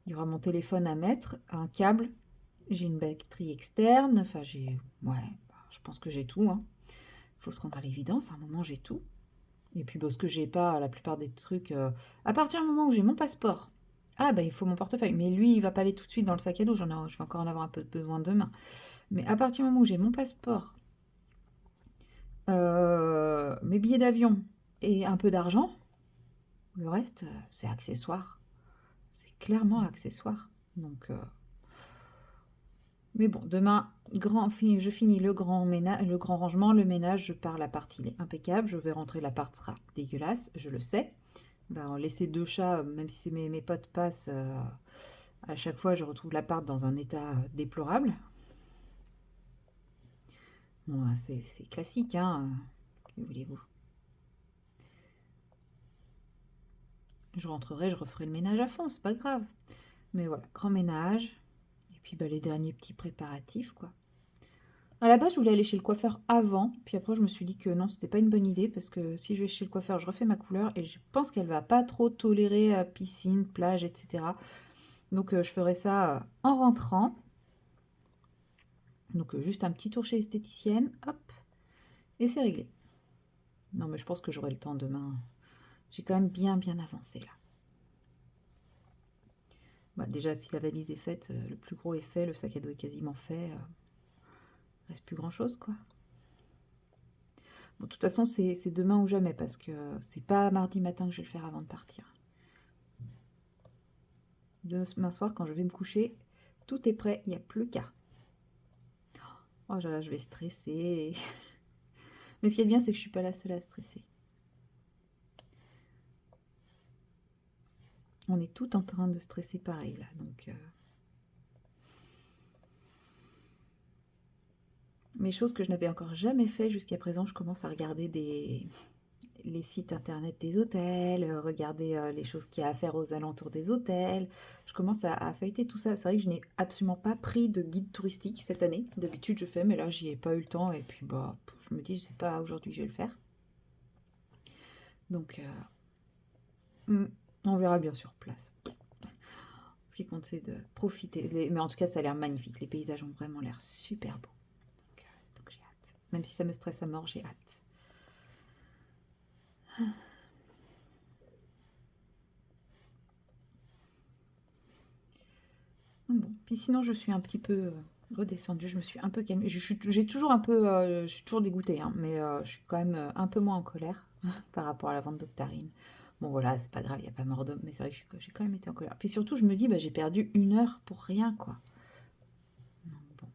S1: Il y aura mon téléphone à mettre, un câble, j'ai une batterie externe, enfin j'ai... Ouais, je pense que j'ai tout, hein. Faut se rendre à l'évidence, à un moment j'ai tout. Et puis parce que j'ai pas la plupart des trucs... À partir du moment où j'ai mon passeport, ah bah il faut mon portefeuille, mais lui il va pas aller tout de suite dans le sac à dos, je vais encore en avoir un peu besoin demain. Mais à partir du moment où j'ai mon passeport, mes billets d'avion et un peu d'argent, le reste c'est accessoire. C'est clairement accessoire. Donc... Mais bon, demain, je finis le grand ménage, le grand rangement, le ménage, je pars, la partie il est impeccable, je vais rentrer, l'appart sera dégueulasse, je le sais. Ben, laisser deux chats, même si mes potes passent, à chaque fois je retrouve l'appart dans un état déplorable. Bon, c'est classique, hein, que voulez-vous. Je rentrerai, je referai le ménage à fond, c'est pas grave. Mais voilà, grand ménage, et puis bah, les derniers petits préparatifs, quoi. À la base, je voulais aller chez le coiffeur avant, puis après je me suis dit que non, c'était pas une bonne idée parce que si je vais chez le coiffeur, je refais ma couleur et je pense qu'elle va pas trop tolérer piscine, plage, etc. Donc je ferai ça en rentrant. Donc juste un petit tour chez l'esthéticienne, hop, et c'est réglé. Non, mais je pense que j'aurai le temps demain. J'ai quand même bien avancé là. Bah, déjà, si la valise est faite, le plus gros est fait, le sac à dos est quasiment fait. Reste plus grand chose, quoi. Bon, de toute façon, c'est demain ou jamais, parce que c'est pas mardi matin que je vais le faire avant de partir. Demain soir, quand je vais me coucher, tout est prêt, il n'y a plus qu'à. Oh là, je vais stresser. Mais ce qui est bien, c'est que je suis pas la seule à stresser. On est tout en train de stresser pareil, là, donc... Mais choses que je n'avais encore jamais fait jusqu'à présent, je commence à regarder les sites internet des hôtels, regarder les choses qu'il y a à faire aux alentours des hôtels. Je commence à feuilleter tout ça. C'est vrai que je n'ai absolument pas pris de guide touristique cette année. D'habitude, je fais, mais là, j'y ai pas eu le temps. Et puis, bah, je me dis, je sais pas, aujourd'hui, je vais le faire. Donc, on verra bien sur place. Ce qui compte, c'est de profiter. Mais en tout cas, ça a l'air magnifique. Les paysages ont vraiment l'air super beaux. Donc j'ai hâte. Même si ça me stresse à mort, j'ai hâte. Bon. Puis sinon, je suis un petit peu redescendue, je me suis un peu calmée. J'ai toujours un peu, je suis toujours dégoûtée, hein, mais je suis quand même un peu moins en colère par rapport à la vente d'Octarine. Bon voilà, c'est pas grave, il n'y a pas mort d'homme, mais c'est vrai que j'ai quand même été en colère. Puis surtout, je me dis, bah, j'ai perdu 1 heure pour rien, quoi. Donc, bon.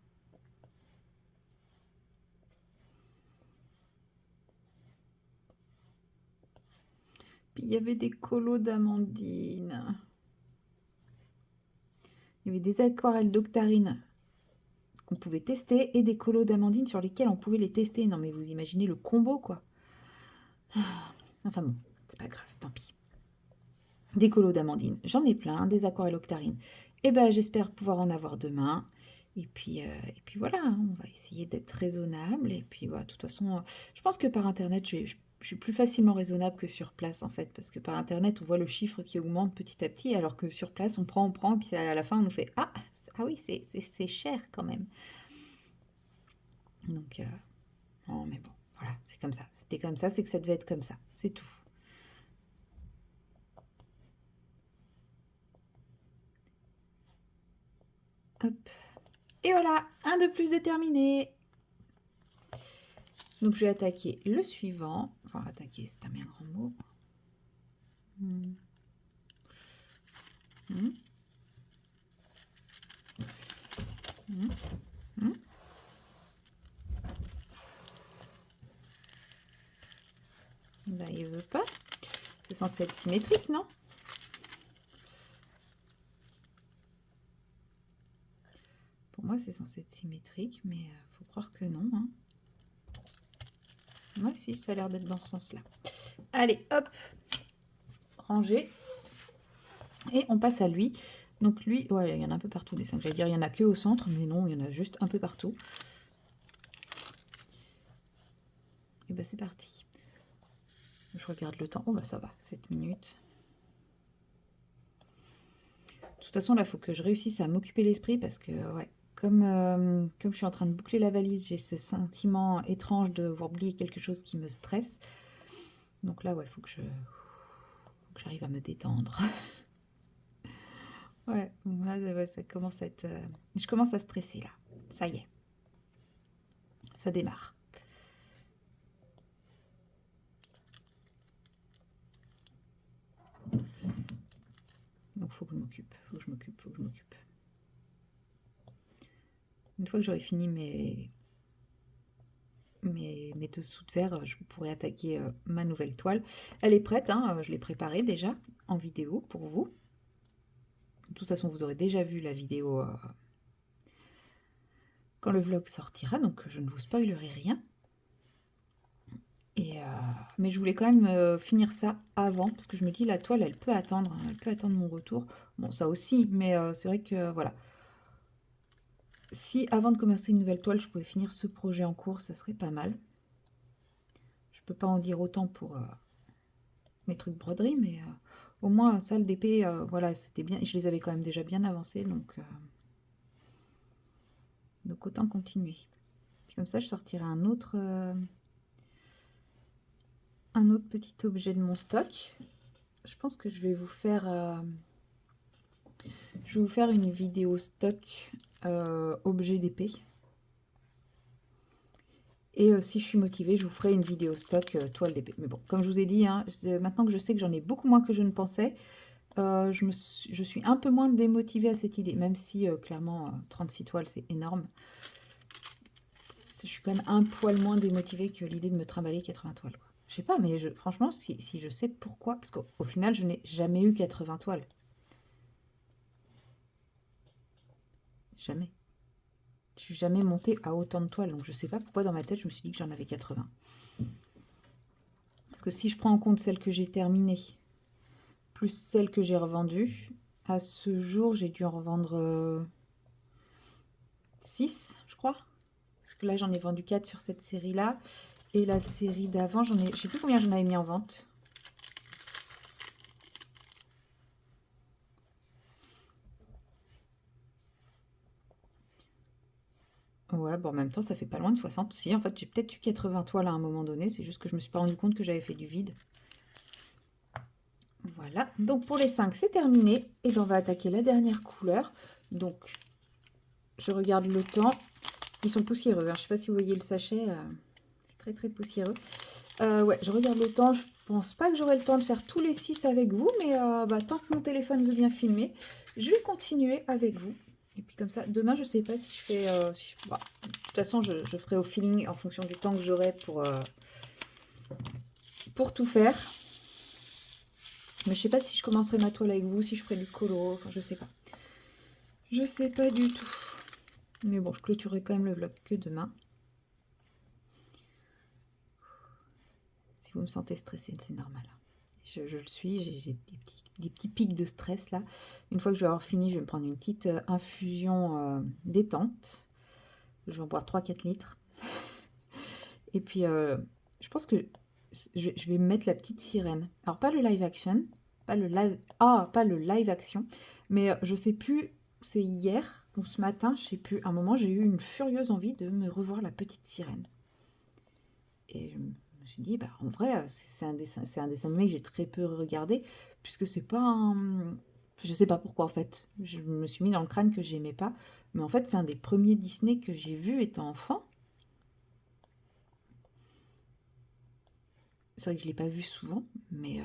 S1: Puis il y avait des colos d'Amandine. Il y avait des aquarelles d'Octarine qu'on pouvait tester et des colos d'Amandine sur lesquels on pouvait les tester. Non mais vous imaginez le combo, quoi. Enfin bon, c'est pas grave, tant pis. Des colos d'Amandine, j'en ai plein, des aquarelles Octarine. Et ben j'espère pouvoir en avoir demain. Et puis voilà, hein, on va essayer d'être raisonnable. Et puis voilà, de toute façon, je pense que par internet, je suis plus facilement raisonnable que sur place en fait, parce que par internet, on voit le chiffre qui augmente petit à petit, alors que sur place, on prend, et puis à la fin, on nous fait ah oui, c'est cher quand même. Donc, non, mais bon, voilà, c'est comme ça. C'était comme ça, c'est que ça devait être comme ça. C'est tout. Hop. Et voilà, un de plus de terminé. Donc je vais attaquer le suivant. Enfin, attaquer, c'est un bien grand mot. Ben, il veut pas. C'est censé être symétrique, non? Pour moi, c'est censé être symétrique, mais faut croire que non. Hein. Ouais, si, ça a l'air d'être dans ce sens-là. Allez, hop, rangé. Et on passe à lui. Donc lui, ouais, il y en a un peu partout des 5. J'allais dire, il y en a que au centre, mais non, il y en a juste un peu partout. Et ben c'est parti. Je regarde le temps. Oh bah ça va, 7 minutes. De toute façon, là, il faut que je réussisse à m'occuper l'esprit parce que, ouais, comme je suis en train de boucler la valise, j'ai ce sentiment étrange de voir oublier quelque chose qui me stresse. Donc là, ouais, faut que j'arrive à me détendre. Ouais, ouais, ça commence à être... je commence à stresser, là. Ça y est. Ça démarre. Donc, faut que je m'occupe. Faut que je m'occupe. Une fois que j'aurai fini mes dessous de verre, je pourrai attaquer ma nouvelle toile. Elle est prête, hein, je l'ai préparée déjà en vidéo pour vous. De toute façon, vous aurez déjà vu la vidéo quand le vlog sortira, donc je ne vous spoilerai rien. Mais je voulais quand même finir ça avant, parce que je me dis, la toile, elle peut attendre mon retour. Bon, ça aussi, mais c'est vrai que, voilà. Si, avant de commencer une nouvelle toile, je pouvais finir ce projet en cours, ça serait pas mal. Je peux pas en dire autant pour mes trucs broderie, mais au moins, ça, le DP, voilà, c'était bien. Je les avais quand même déjà bien avancés, donc autant continuer. Puis comme ça, je sortirai un autre petit objet de mon stock. Je pense que je vais vous faire une vidéo stock objet d'épée. Et si je suis motivée, je vous ferai une vidéo stock toile d'épée. Mais bon, comme je vous ai dit, hein, maintenant que je sais que j'en ai beaucoup moins que je ne pensais, je suis un peu moins démotivée à cette idée. Même si, clairement, 36 toiles, c'est énorme. Je suis quand même un poil moins démotivée que l'idée de me trimballer 80 toiles. Quoi. Je sais pas, mais franchement, si je sais pourquoi, parce qu'au final, je n'ai jamais eu 80 toiles. Jamais. Je suis jamais montée à autant de toiles, donc je sais pas pourquoi dans ma tête, je me suis dit que j'en avais 80. Parce que si je prends en compte celle que j'ai terminée, plus celle que j'ai revendue, à ce jour, j'ai dû en revendre 6, je crois. Parce que là, j'en ai vendu 4 sur cette série-là. Et la série d'avant, je sais plus combien j'en avais mis en vente. Ouais, bon, en même temps, ça fait pas loin de 60. Si, en fait, j'ai peut-être eu 80 toiles à un moment donné. C'est juste que je me suis pas rendu compte que j'avais fait du vide. Voilà. Donc, pour les 5, c'est terminé. Et bien, on va attaquer la dernière couleur. Donc, je regarde le temps. Ils sont poussiéreux. Hein. Je sais pas si vous voyez le sachet. C'est très, très poussiéreux. Ouais, je regarde le temps. Je pense pas que j'aurai le temps de faire tous les 6 avec vous. Mais tant que mon téléphone veut bien filmer, je vais continuer avec vous. Et puis comme ça, demain, je sais pas si je fais... de toute façon, je ferai au feeling en fonction du temps que j'aurai pour tout faire. Mais je sais pas si je commencerai ma toile avec vous, si je ferai du colo, enfin je sais pas. Je sais pas du tout. Mais bon, je clôturerai quand même le vlog que demain. Si vous me sentez stressée, c'est normal. Je le suis, j'ai des petits pics de stress là. Une fois que je vais avoir fini, je vais me prendre une petite infusion détente. Je vais en boire 3-4 litres. Et puis, je pense que je vais mettre la petite sirène. Alors, pas le live action, pas le live action, mais je sais plus, c'est hier ou ce matin, je sais plus. À un moment, j'ai eu une furieuse envie de me revoir la petite sirène. Et je me me suis dit, bah, en vrai, c'est un dessin animé que j'ai très peu regardé, puisque c'est pas un... Je sais pas pourquoi, en fait. Je me suis mis dans le crâne que j'aimais pas. Mais en fait, c'est un des premiers Disney que j'ai vu étant enfant. C'est vrai que je l'ai pas vu souvent, mais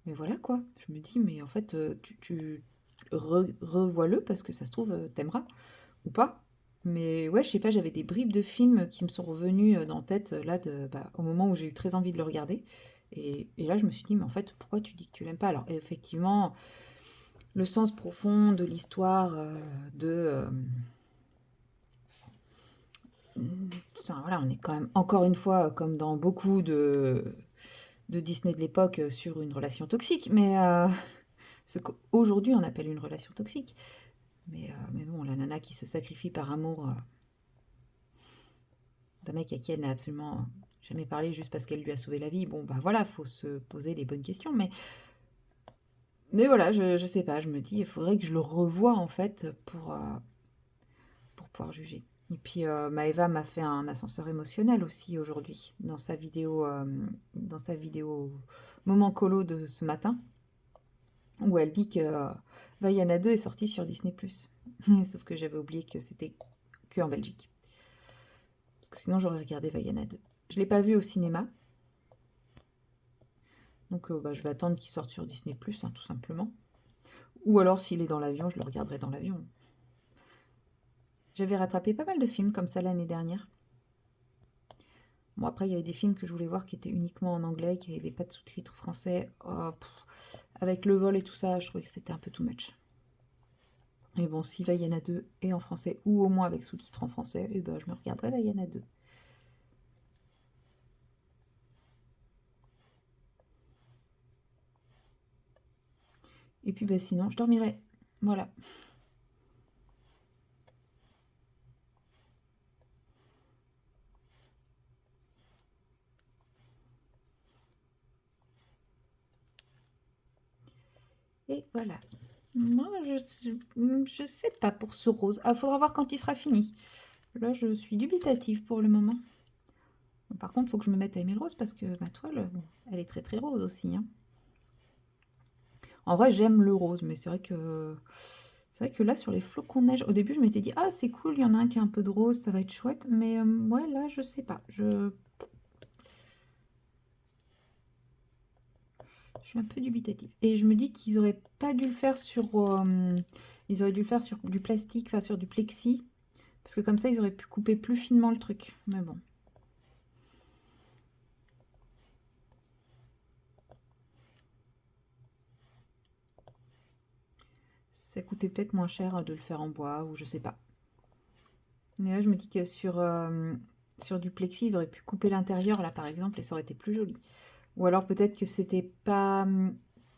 S1: voilà quoi. Je me dis, mais en fait, tu revois-le parce que ça se trouve, t'aimeras ou pas. Mais ouais, je sais pas, j'avais des bribes de films qui me sont revenus dans la tête là au moment où j'ai eu très envie de le regarder. Et là, je me suis dit, mais en fait, pourquoi tu dis que tu l'aimes pas? Alors, effectivement, le sens profond de l'histoire de. Enfin, voilà, on est quand même, encore une fois, comme dans beaucoup de Disney de l'époque, sur une relation toxique. Mais ce qu'aujourd'hui on appelle une relation toxique. Mais bon, la nana qui se sacrifie par amour d'un mec à qui elle n'a absolument jamais parlé juste parce qu'elle lui a sauvé la vie. Bon, bah voilà, faut se poser les bonnes questions. Mais voilà, je sais pas, je me dis, il faudrait que je le revoie en fait pour pouvoir juger. Et puis Maëva m'a fait un ascenseur émotionnel aussi aujourd'hui dans sa vidéo moment colo de ce matin, où elle dit que Vaiana 2 est sorti sur Disney+. Sauf que j'avais oublié que c'était que en Belgique. Parce que sinon j'aurais regardé Vaiana 2. Je l'ai pas vu au cinéma, donc bah, je vais attendre qu'il sorte sur Disney+, hein, tout simplement. Ou alors s'il est dans l'avion, je le regarderai dans l'avion. J'avais rattrapé pas mal de films comme ça l'année dernière. Bon, après, il y avait des films que je voulais voir qui étaient uniquement en anglais, qui n'avaient pas de sous-titres français. Oh, avec le vol et tout ça, je trouvais que c'était un peu too much. Mais bon, si Vaiana 2 est en français, ou au moins avec sous-titres en français, et ben, je me regarderai Vaiana 2. Et puis bah, sinon, je dormirai. Voilà. Et voilà. Moi, je sais pas pour ce rose. Ah, faudra voir quand il sera fini. Là, je suis dubitative pour le moment. Bon, par contre, il faut que je me mette à aimer le rose parce que ma toile, bon, elle est très très rose aussi, hein. En vrai, j'aime le rose, mais c'est vrai que là, sur les flocons de neige, au début, je m'étais dit, ah, c'est cool, il y en a un qui a un peu de rose, ça va être chouette. Mais ouais, là, je sais pas. Je suis un peu dubitative. Et je me dis qu'ils auraient pas dû le faire sur. Ils auraient dû le faire sur du plastique, enfin sur du plexi. Parce que comme ça, ils auraient pu couper plus finement le truc. Mais bon. Ça coûtait peut-être moins cher de le faire en bois, ou je sais pas. Mais là, je me dis que sur du plexi, ils auraient pu couper l'intérieur, là, par exemple, et ça aurait été plus joli. Ou alors peut-être que c'était pas.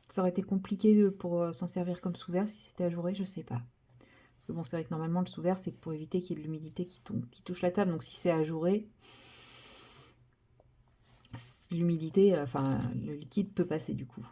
S1: Ça aurait été compliqué pour s'en servir comme sous-verre si c'était ajouré, je sais pas. Parce que bon, c'est vrai que normalement, le sous-verre, c'est pour éviter qu'il y ait de l'humidité qui touche la table. Donc si c'est ajouré, l'humidité, enfin, le liquide peut passer du coup.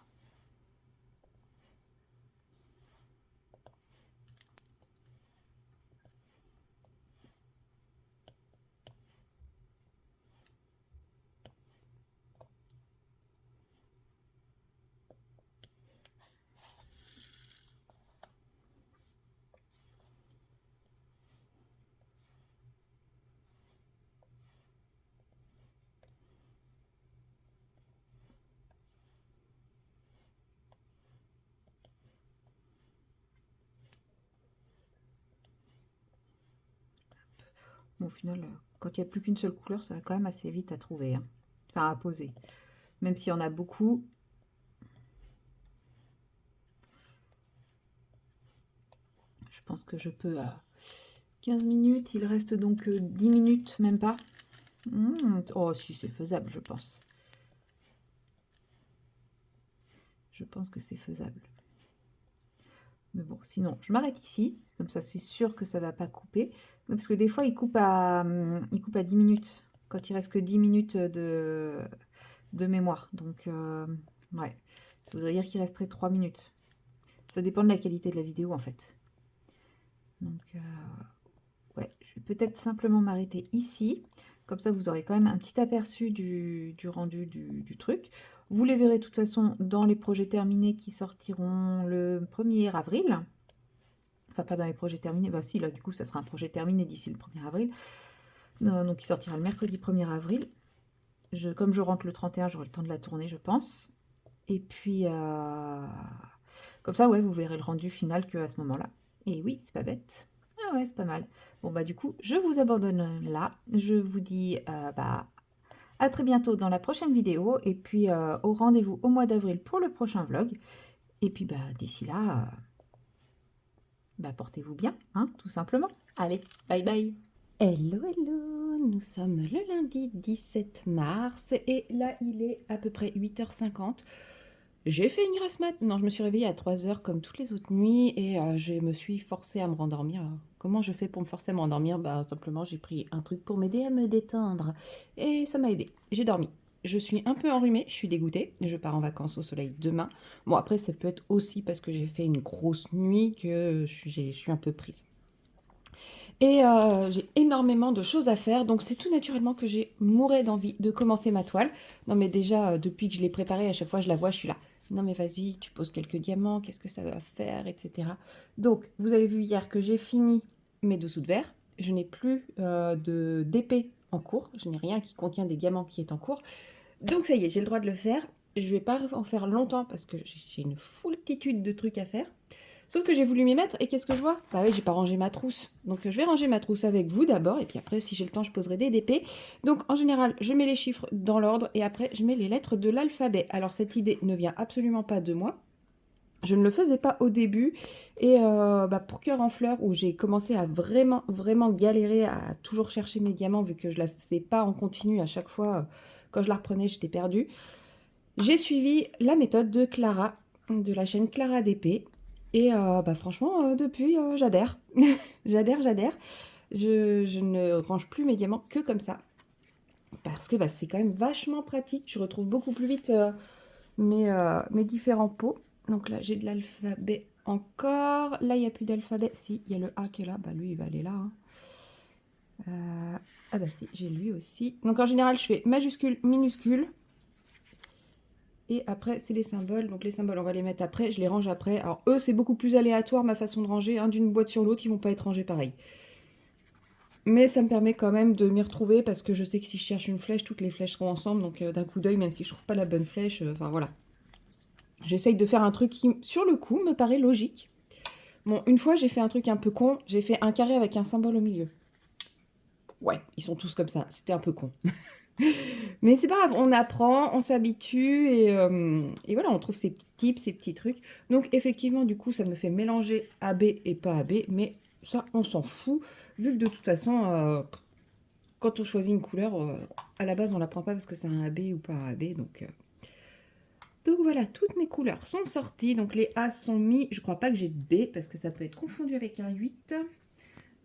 S1: Bon, au final, quand il n'y a plus qu'une seule couleur, ça va quand même assez vite à trouver, hein. Enfin, à poser. Même s'il y en a beaucoup, je pense que je peux à 15 minutes. Il reste donc 10 minutes, même pas. Oh, si, c'est faisable, je pense. Je pense que c'est faisable. Mais bon, sinon, je m'arrête ici. C'est comme ça, c'est sûr que ça va pas couper. Parce que des fois, il coupe à 10 minutes. Quand il reste que 10 minutes de mémoire. Donc, ouais. Ça voudrait dire qu'il resterait 3 minutes. Ça dépend de la qualité de la vidéo, en fait. Donc, ouais, je vais peut-être simplement m'arrêter ici. Comme ça, vous aurez quand même un petit aperçu du rendu du truc. Vous les verrez de toute façon dans les projets terminés qui sortiront le 1er avril. Enfin, pas dans les projets terminés. Bah si, là, du coup, ça sera un projet terminé d'ici le 1er avril. Donc, il sortira le mercredi 1er avril. Comme je rentre le 31, j'aurai le temps de la tourner, je pense. Et puis, comme ça, ouais, vous verrez le rendu final qu'à ce moment-là. Et oui, c'est pas bête. Ah ouais, c'est pas mal. Bon, bah du coup, je vous abandonne là. Je vous dis à très bientôt dans la prochaine vidéo. Et puis, au rendez-vous au mois d'avril pour le prochain vlog. Et puis, d'ici là, portez-vous bien, hein, tout simplement. Allez, bye bye. Hello, hello, nous sommes le lundi 17 mars et là il est à peu près 8h50. J'ai fait une grasse mat. Non, je me suis réveillée à 3h comme toutes les autres nuits et je me suis forcée à me rendormir. Comment je fais pour me forcer à me rendormir? Simplement j'ai pris un truc pour m'aider à me détendre et ça m'a aidé. J'ai dormi. Je suis un peu enrhumée, je suis dégoûtée. Je pars en vacances au soleil demain. Bon, après ça peut être aussi parce que j'ai fait une grosse nuit que je suis un peu prise. Et j'ai énormément de choses à faire, donc c'est tout naturellement que j'ai mouré d'envie de commencer ma toile. Non mais déjà, depuis que je l'ai préparée, à chaque fois je la vois, je suis là. Non mais vas-y, tu poses quelques diamants, qu'est-ce que ça va faire, etc. Donc, vous avez vu hier que j'ai fini mes dessous de verre. Je n'ai plus d'épée en cours, je n'ai rien qui contient des diamants qui est en cours. Donc ça y est, j'ai le droit de le faire. Je ne vais pas en faire longtemps parce que j'ai une foultitude de trucs à faire. Sauf que j'ai voulu m'y mettre et qu'est-ce que je vois? Bah oui, j'ai pas rangé ma trousse. Donc je vais ranger ma trousse avec vous d'abord et puis après, si j'ai le temps, je poserai des DP. Donc en général, je mets les chiffres dans l'ordre et après, je mets les lettres de l'alphabet. Alors cette idée ne vient absolument pas de moi. Je ne le faisais pas au début et pour Cœur en fleurs où j'ai commencé à vraiment galérer à toujours chercher mes diamants vu que je la faisais pas en continu à chaque fois. Quand je la reprenais, j'étais perdue. J'ai suivi la méthode de Clara, de la chaîne Clara DP. Et franchement, depuis, j'adhère. J'adhère. Je ne range plus mes diamants que comme ça. Parce que c'est quand même vachement pratique. Je retrouve beaucoup plus vite mes différents pots. Donc là, j'ai de l'alphabet encore. Là, il n'y a plus d'alphabet. Si, il y a le A qui est là. Lui, il va aller là. Si, j'ai lui aussi. Donc en général, je fais majuscule, minuscule. Et après, c'est les symboles. Donc les symboles, on va les mettre après. Je les range après. Alors eux, c'est beaucoup plus aléatoire ma façon de ranger. D'une boîte sur l'autre, ils vont pas être rangés pareil. Mais ça me permet quand même de m'y retrouver parce que je sais que si je cherche une flèche, toutes les flèches seront ensemble. Donc d'un coup d'œil, même si je trouve pas la bonne flèche, enfin voilà. J'essaye de faire un truc qui, sur le coup, me paraît logique. Bon, une fois, j'ai fait un truc un peu con. J'ai fait un carré avec un symbole au milieu. Ouais, ils sont tous comme ça. C'était un peu con. Mais c'est pas grave, on apprend, on s'habitue et voilà, on trouve ces petits tips, ces petits trucs. Donc effectivement, du coup, ça me fait mélanger AB et pas AB, mais ça, on s'en fout, vu que de toute façon, quand on choisit une couleur, à la base, on la prend pas parce que c'est un AB ou pas un AB. Donc voilà, toutes mes couleurs sont sorties. Donc les A sont mis. Je crois pas que j'ai de B parce que ça peut être confondu avec un 8.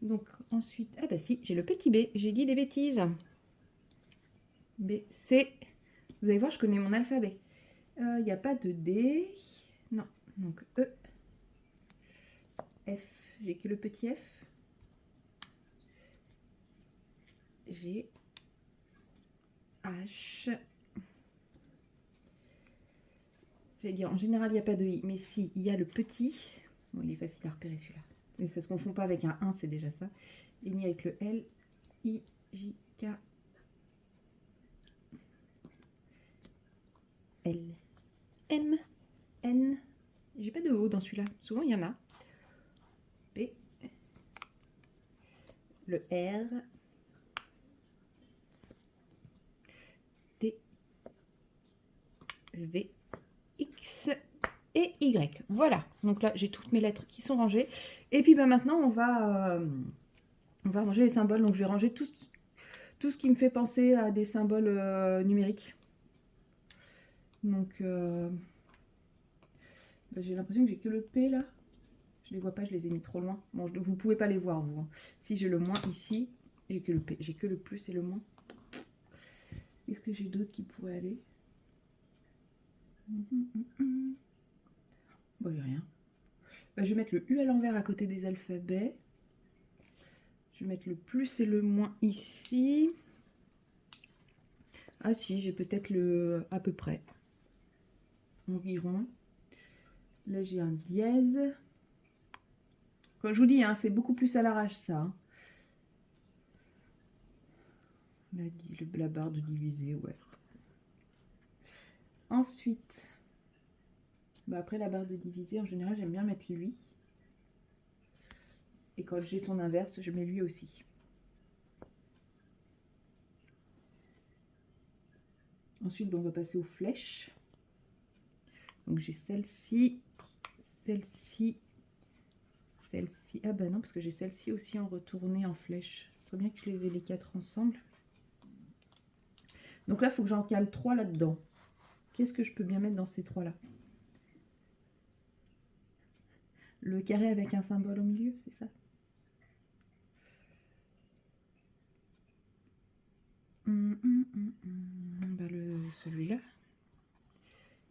S1: Donc ensuite, si, j'ai le petit B. J'ai dit des bêtises. B, C. Vous allez voir, je connais mon alphabet. Il n'y a pas de D. Non. Donc E. F. J'ai que le petit F. G. H. J'allais dire, en général, il n'y a pas de I. Mais si, il y a le petit. Bon, il est facile à repérer celui-là. Et ça ne se confond pas avec un 1, c'est déjà ça. Et ni avec le L. I. J. K. L. M. N. J'ai pas de O dans celui-là. Souvent, il y en a. P. Le R. T. V. X. Et Y. Voilà. Donc là, j'ai toutes mes lettres qui sont rangées. Et puis maintenant, on va ranger les symboles. Donc je vais ranger tout ce qui me fait penser à des symboles numériques. Donc j'ai l'impression que j'ai que le P là. Je les vois pas, je les ai mis trop loin. Bon, vous pouvez pas les voir vous. Hein. Si j'ai le moins ici, j'ai que le P. J'ai que le plus et le moins. Est-ce que j'ai d'autres qui pourraient aller? Bon, j'ai rien. Je vais mettre le U à l'envers à côté des alphabets. Je vais mettre le plus et le moins ici. Ah si, j'ai peut-être le à peu près. Environ. Là, j'ai un dièse. Comme je vous dis, hein, c'est beaucoup plus à l'arrache, ça. Hein. La barre de diviser, ouais. Ensuite, bah après la barre de diviser, en général, j'aime bien mettre lui. Et quand j'ai son inverse, je mets lui aussi. Ensuite, bon, on va passer aux flèches. Donc j'ai celle-ci, celle-ci, celle-ci. Ah bah non, parce que j'ai celle-ci aussi en retourné en flèche. Ce serait bien que je les ai les 4 ensemble. Donc là, il faut que j'en cale 3 là-dedans. Qu'est-ce que je peux bien mettre dans ces 3 là? Le carré avec un symbole au milieu, c'est ça? Bah celui-là.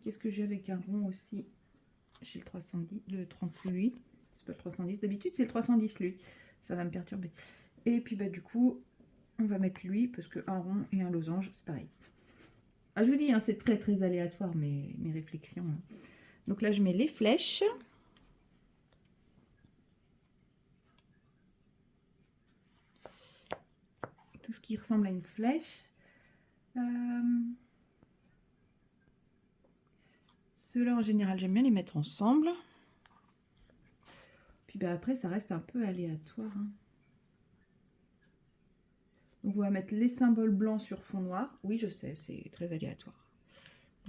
S1: Qu'est-ce que j'ai avec un rond aussi? J'ai le 310, le 38. C'est pas le 310. D'habitude, c'est le 310, lui. Ça va me perturber. Et puis, bah, du coup, on va mettre lui, parce qu'un rond et un losange, c'est pareil. Ah, je vous dis, hein, c'est très, très aléatoire, mes réflexions. Hein. Donc là, je mets les flèches. Tout ce qui ressemble à une flèche. Ceux-là, en général, j'aime bien les mettre ensemble. Puis bah, après, ça reste un peu aléatoire. Hein. Donc, on va mettre les symboles blancs sur fond noir. Oui, je sais, c'est très aléatoire.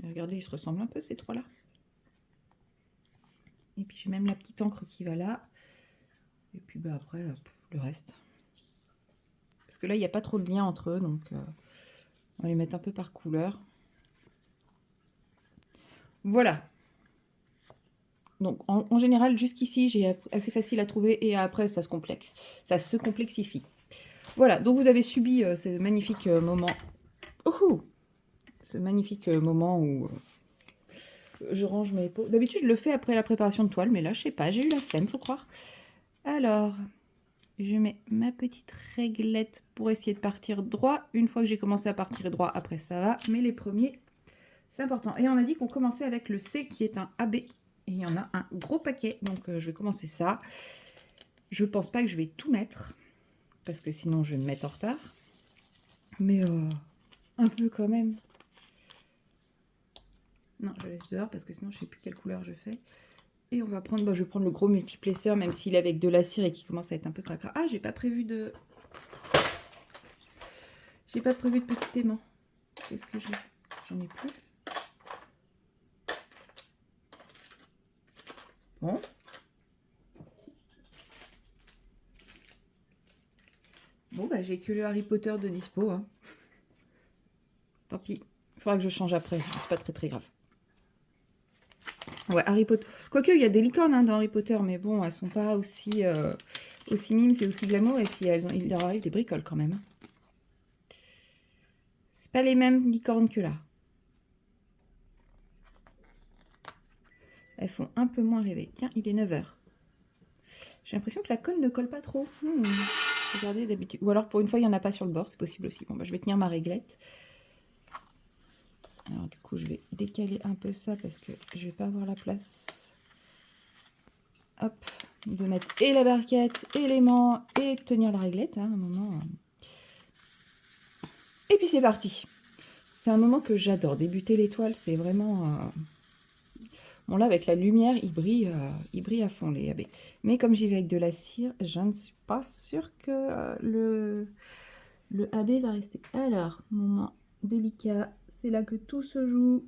S1: Mais regardez, ils se ressemblent un peu, ces trois-là. Et puis, j'ai même la petite encre qui va là. Et puis, bah, après, le reste. Parce que là, il n'y a pas trop de lien entre eux. Donc, on va les mettre un peu par couleur. Voilà. Donc, en général, jusqu'ici, j'ai assez facile à trouver. Et après, ça se complexe. Ça se complexifie. Voilà. Donc, vous avez subi ce magnifique moment. Ce magnifique moment où je range mes pots. D'habitude, je le fais après la préparation de toile. Mais là, je sais pas. J'ai eu la flemme, faut croire. Alors, je mets ma petite réglette pour essayer de partir droit. Une fois que j'ai commencé à partir droit, après ça va. Mais les premiers, c'est important. Et on a dit qu'on commençait avec le C qui est un AB. Et il y en a un gros paquet. Donc je vais commencer ça. Je pense pas que je vais tout mettre. Parce que sinon je vais me mettre en retard. Mais un peu quand même. Non, je laisse dehors parce que sinon je sais plus quelle couleur je fais. Et on va prendre, bah, je vais prendre le gros multiplesseur, même s'il est avec de la cire et qui commence à être un peu cracra. Ah, j'ai pas prévu de... J'ai pas prévu de petit aimant. Qu'est-ce que j'ai? J'en ai plus. Bon. Bon, bah j'ai que le Harry Potter de dispo. Hein. Tant pis. Il faudra que je change après. C'est pas très très grave. Ouais, Harry Potter. Quoique, il y a des licornes hein, dans Harry Potter, mais bon, elles sont pas aussi, aussi mimes et aussi glamour. Et puis, il leur arrive des bricoles quand même. C'est pas les mêmes licornes que là. Elles font un peu moins rêver. Tiens, il est 9 h. J'ai l'impression que la colle ne colle pas trop. Regardez d'habitude. Ou alors, pour une fois, il n'y en a pas sur le bord. C'est possible aussi. Bon, bah, je vais tenir ma réglette. Alors, du coup, je vais décaler un peu ça parce que je vais pas avoir la place. Hop, de mettre et la barquette, et l'aimant, et tenir la réglette, hein, à un moment. Et puis c'est parti. C'est un moment que j'adore. Débuter l'étoile, c'est vraiment... Bon là, avec la lumière, il brille à fond les AB. Mais comme j'y vais avec de la cire, je ne suis pas sûre que le AB va rester. Alors, moment délicat, c'est là que tout se joue.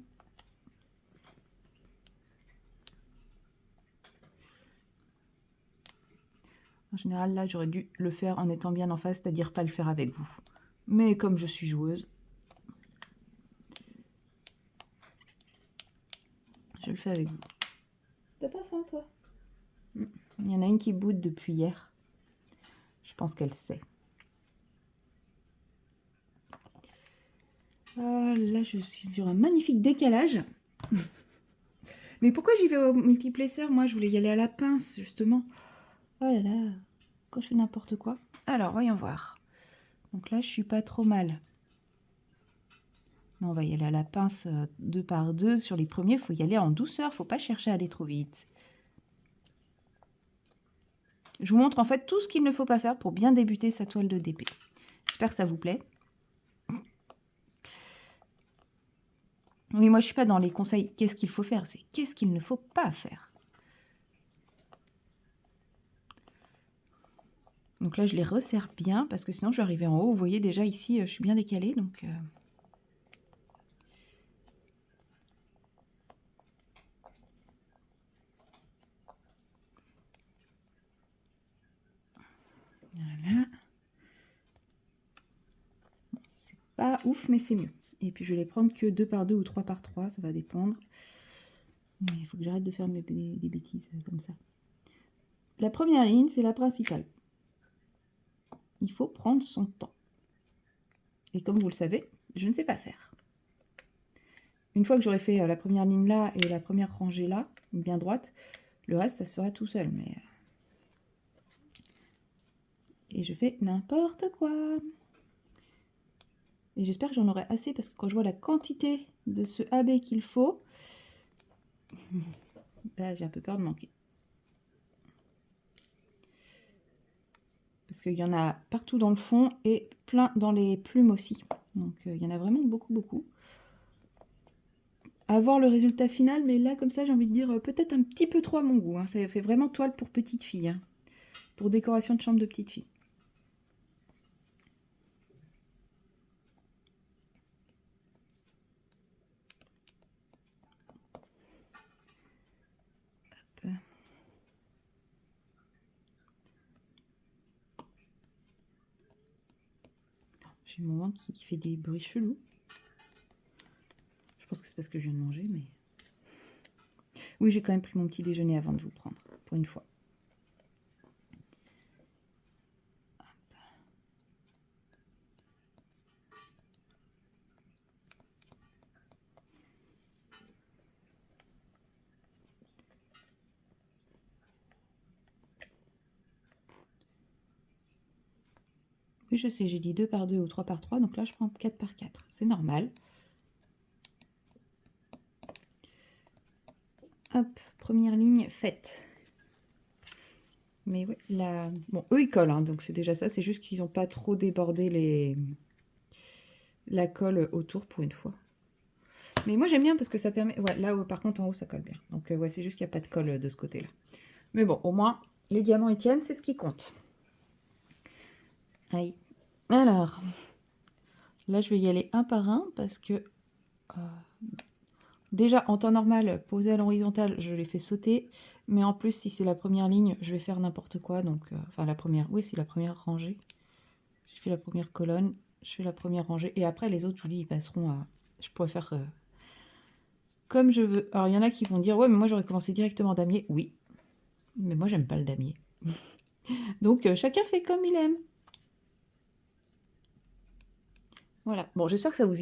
S1: En général, là, j'aurais dû le faire en étant bien en face, c'est-à-dire pas le faire avec vous. Mais comme je suis joueuse, je le fais avec vous. T'as pas faim, toi? Il y en a une qui boude depuis hier. Je pense qu'elle sait. Là, je suis sur un magnifique décalage. Mais pourquoi j'y vais au multiplesseur? Moi, je voulais y aller à la pince, justement. Oh là là, quand je fais n'importe quoi. Alors, voyons voir. Donc là, je suis pas trop mal.
S2: Non, on va y aller à la pince 2 par 2. Sur les premiers, il faut y aller en douceur. Faut pas chercher à aller trop vite. Je vous montre en fait tout ce qu'il ne faut pas faire pour bien débuter sa toile de DP. J'espère que ça vous plaît. Oui, moi je suis pas dans les conseils qu'est-ce qu'il faut faire, c'est qu'est-ce qu'il ne faut pas faire. Donc là je les resserre bien parce que sinon je vais arriver en haut. Vous voyez déjà ici je suis bien décalée donc... Voilà. Bon, c'est pas ouf mais c'est mieux. Et puis je vais les prendre que 2 par 2 ou 3 par 3, ça va dépendre. Mais il faut que j'arrête de faire des bêtises comme ça. La première ligne, c'est la principale. Il faut prendre son temps. Et comme vous le savez, je ne sais pas faire. Une fois que j'aurai fait la première ligne là et la première rangée là, bien droite, le reste, ça se fera tout seul. Mais... Et je fais n'importe quoi. Et j'espère que j'en aurai assez parce que quand je vois la quantité de ce AB qu'il faut, bah, j'ai un peu peur de manquer. Parce qu'il y en a partout dans le fond et plein dans les plumes aussi. Donc il y en a vraiment beaucoup, beaucoup. À voir le résultat final, mais là, comme ça, j'ai envie de dire peut-être un petit peu trop à mon goût. Hein. Ça fait vraiment toile pour petite fille. Hein. Pour décoration de chambre de petite fille. Hop. J'ai le moment qui fait des bruits chelous. Je pense que c'est parce que je viens de manger, mais... Oui, j'ai quand même pris mon petit déjeuner avant de vous prendre, pour une fois. Oui, je sais, j'ai dit 2 par 2 ou 3 par 3, donc là, je prends 4 par 4. C'est normal. Hop, première ligne faite. Mais oui, là... Bon, eux, ils collent, hein, donc c'est déjà ça. C'est juste qu'ils n'ont pas trop débordé la colle autour pour une fois. Mais moi, j'aime bien parce que ça permet... Ouais, là, par contre, en haut, ça colle bien. Donc, ouais, c'est juste qu'il n'y a pas de colle de ce côté-là. Mais bon, au moins, les diamants, ils tiennent, c'est ce qui compte. Aïe. Alors, là, je vais y aller un par un parce que... déjà, en temps normal, posé à l'horizontale, je les fais sauter. Mais en plus, si c'est la première ligne, je vais faire n'importe quoi. Donc, enfin, la première... Oui, c'est la première rangée. Je fais la première colonne, je fais la première rangée. Et après, les autres, je vous dis, ils passeront à... Je pourrais faire comme je veux. Alors, il y en a qui vont dire, ouais, mais moi, j'aurais commencé directement damier. Oui, mais moi, j'aime pas le damier. Donc, chacun fait comme il aime. Voilà. Bon, j'espère que ça vous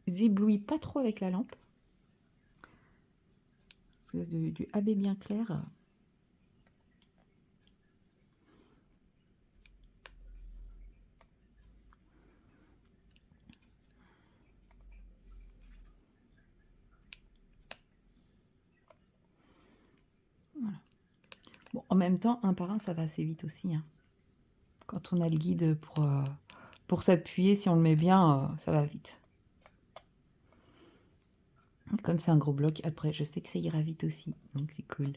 S2: éblouit pas trop avec la lampe. Parce que du AB bien clair... Voilà. Bon, en même temps, un par un, ça va assez vite aussi. Hein. Quand on a le guide pour s'appuyer, si on le met bien, ça va vite. Comme c'est un gros bloc, après, je sais que ça ira vite aussi. Donc, c'est cool.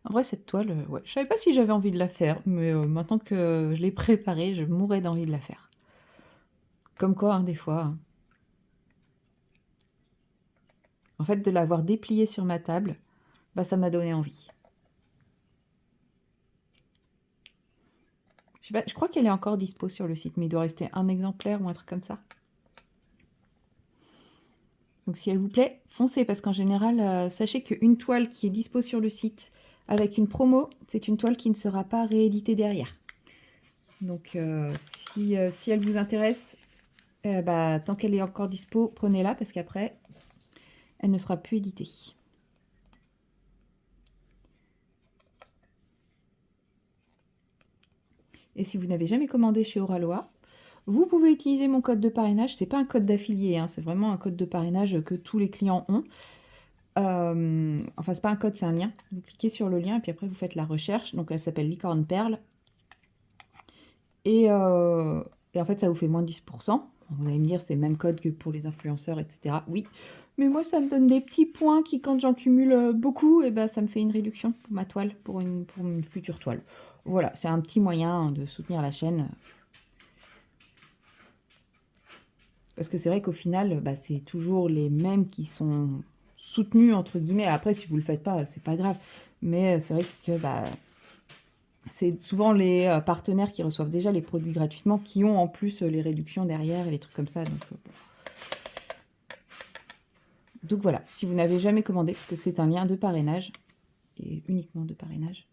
S2: En vrai, cette toile, ouais, je savais pas si j'avais envie de la faire, mais maintenant que je l'ai préparée, je mourrais d'envie de la faire. Comme quoi, hein, des fois. Hein. En fait, de l'avoir dépliée sur ma table, bah, ça m'a donné envie. Je sais pas, je crois qu'elle est encore dispo sur le site, mais il doit rester un exemplaire ou un truc comme ça. Donc si elle vous plaît, foncez, parce qu'en général, sachez qu'une toile qui est dispo sur le site avec une promo, c'est une toile qui ne sera pas rééditée derrière. Donc si elle vous intéresse, bah, tant qu'elle est encore dispo, prenez-la, parce qu'après, elle ne sera plus éditée. Et si vous n'avez jamais commandé chez Oraloa, vous pouvez utiliser mon code de parrainage. C'est pas un code d'affilié, hein, c'est vraiment un code de parrainage que tous les clients ont. Enfin, c'est pas un code, c'est un lien. Vous cliquez sur le lien et puis après vous faites la recherche. Donc elle s'appelle Licorne Perle. Et en fait, ça vous fait moins 10%. Vous allez me dire, c'est le même code que pour les influenceurs, etc. Oui, mais moi, ça me donne des petits points qui, quand j'en cumule beaucoup, et ben, ça me fait une réduction pour ma toile, pour une future toile. Voilà, c'est un petit moyen de soutenir la chaîne. Parce que c'est vrai qu'au final, bah, c'est toujours les mêmes qui sont soutenus, entre guillemets. Après, si vous le faites pas, c'est pas grave. Mais c'est vrai que bah, c'est souvent les partenaires qui reçoivent déjà les produits gratuitement qui ont en plus les réductions derrière et les trucs comme ça. Donc voilà, si vous n'avez jamais commandé, parce que c'est un lien de parrainage, et uniquement de parrainage.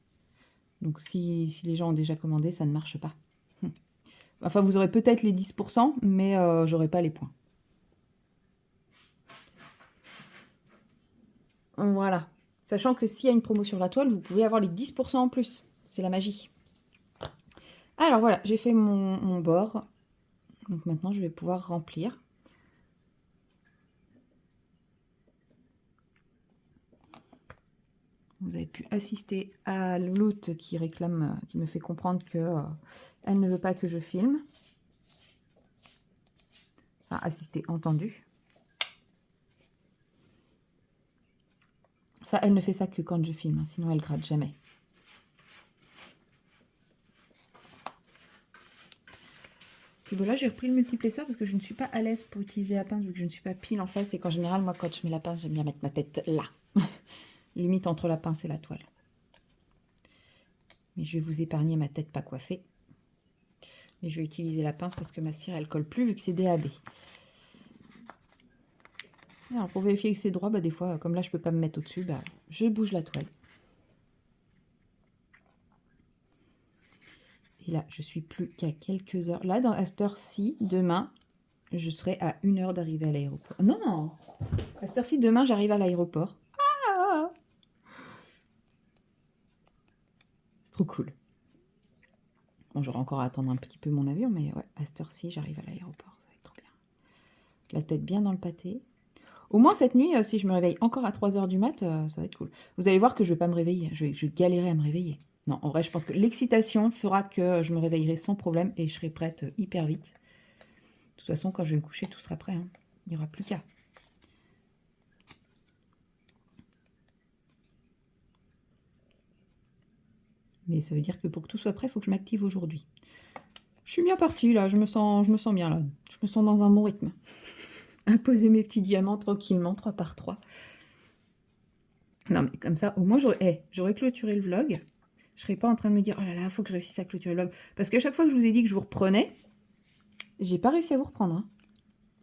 S2: Donc si les gens ont déjà commandé, ça ne marche pas. Enfin, vous aurez peut-être les 10%, mais j'aurai pas les points. Voilà. Sachant que s'il y a une promo sur la toile, vous pouvez avoir les 10% en plus. C'est la magie. Alors voilà, j'ai fait mon bord. Donc maintenant, je vais pouvoir remplir. Vous avez pu assister à Louloute qui réclame, qui me fait comprendre que elle ne veut pas que je filme. Enfin, assister, entendu. Ça, elle ne fait ça que quand je filme, hein, sinon elle gratte jamais. Puis voilà, j'ai repris le multiplesseur parce que je ne suis pas à l'aise pour utiliser la pince vu que je ne suis pas pile en face et qu'en général, moi, quand je mets la pince, j'aime bien mettre ma tête là. Limite entre la pince et la toile. Mais je vais vous épargner ma tête pas coiffée. Mais je vais utiliser la pince parce que ma cire, elle colle plus vu que c'est DAB. Alors, pour vérifier que c'est droit, bah, des fois, comme là, je peux pas me mettre au-dessus, bah, je bouge la toile. Et là, je suis plus qu'à quelques heures. Là, à cette heure-ci, demain, je serai à 1 heure d'arriver à l'aéroport. Non, à cette heure-ci, demain, j'arrive à l'aéroport. Ah, c'est trop cool. Bon, j'aurai encore à attendre un petit peu mon avion, mais ouais, à cette heure-ci, j'arrive à l'aéroport. Ça va être trop bien. La tête bien dans le pâté. Au moins, cette nuit, si je me réveille encore à 3 heures du mat, ça va être cool. Vous allez voir que je vais pas me réveiller. Je vais galérer à me réveiller. Non, en vrai, je pense que l'excitation fera que je me réveillerai sans problème et je serai prête hyper vite. De toute façon, quand je vais me coucher, tout sera prêt. Hein. Il n'y aura plus qu'à. Mais ça veut dire que pour que tout soit prêt, il faut que je m'active aujourd'hui. Je suis bien partie, là. Je me sens bien, là. Je me sens dans un bon rythme. À poser mes petits diamants tranquillement, 3 par 3. Non, mais comme ça, au moins, j'aurais clôturé le vlog. Je serais pas en train de me dire, oh là là, il faut que je réussisse à clôturer le vlog. Parce qu'à chaque fois que je vous ai dit que je vous reprenais, j'ai pas réussi à vous reprendre. Hein.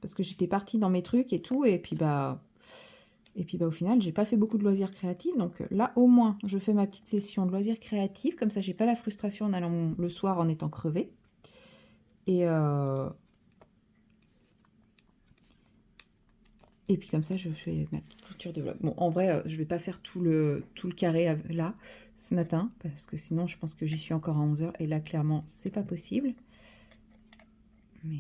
S2: Parce que j'étais partie dans mes trucs et tout. Et puis, au final, j'ai pas fait beaucoup de loisirs créatifs. Donc là, au moins, je fais ma petite session de loisirs créatifs. Comme ça, j'ai pas la frustration en allant le soir en étant crevée. Et puis comme ça, je fais ma petite clôture de vlog. Bon, en vrai, je vais pas faire tout le carré là, ce matin, parce que sinon, je pense que j'y suis encore à 11 h. Et là, clairement, c'est pas possible. Mais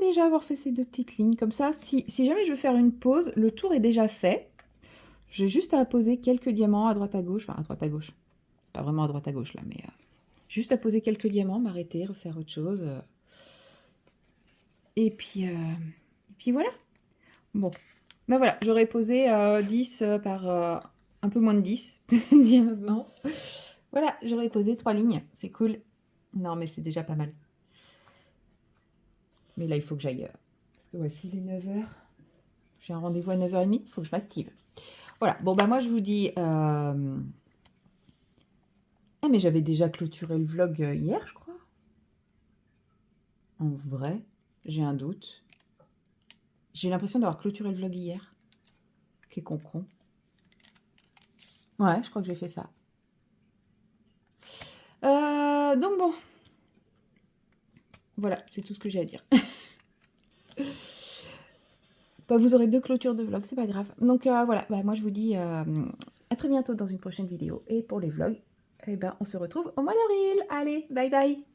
S2: déjà avoir fait ces 2 petites lignes, comme ça, si jamais je veux faire une pause, le tour est déjà fait. J'ai juste à poser quelques diamants à droite à gauche, enfin à droite à gauche. Pas vraiment à droite à gauche là, mais juste à poser quelques diamants, m'arrêter, refaire autre chose. Et puis voilà. Bon, ben voilà, j'aurais posé 10 par un peu moins de 10 diamants. Voilà, j'aurais posé 3 lignes, c'est cool. Non, mais c'est déjà pas mal. Mais là, il faut que j'aille. Parce que voici les 9 h. J'ai un rendez-vous à 9 h 30, il faut que je m'active. Voilà, bon, bah moi, je vous dis. Ah, mais j'avais déjà clôturé le vlog hier, je crois. En vrai, j'ai un doute. J'ai l'impression d'avoir clôturé le vlog hier. Qu'est con. Ouais, je crois que j'ai fait ça. Donc bon. Voilà, c'est tout ce que j'ai à dire. Bah, vous aurez 2 clôtures de vlog, c'est pas grave. Donc voilà, bah, moi je vous dis à très bientôt dans une prochaine vidéo. Et pour les vlogs, eh ben, on se retrouve au mois d'avril. Allez, bye bye.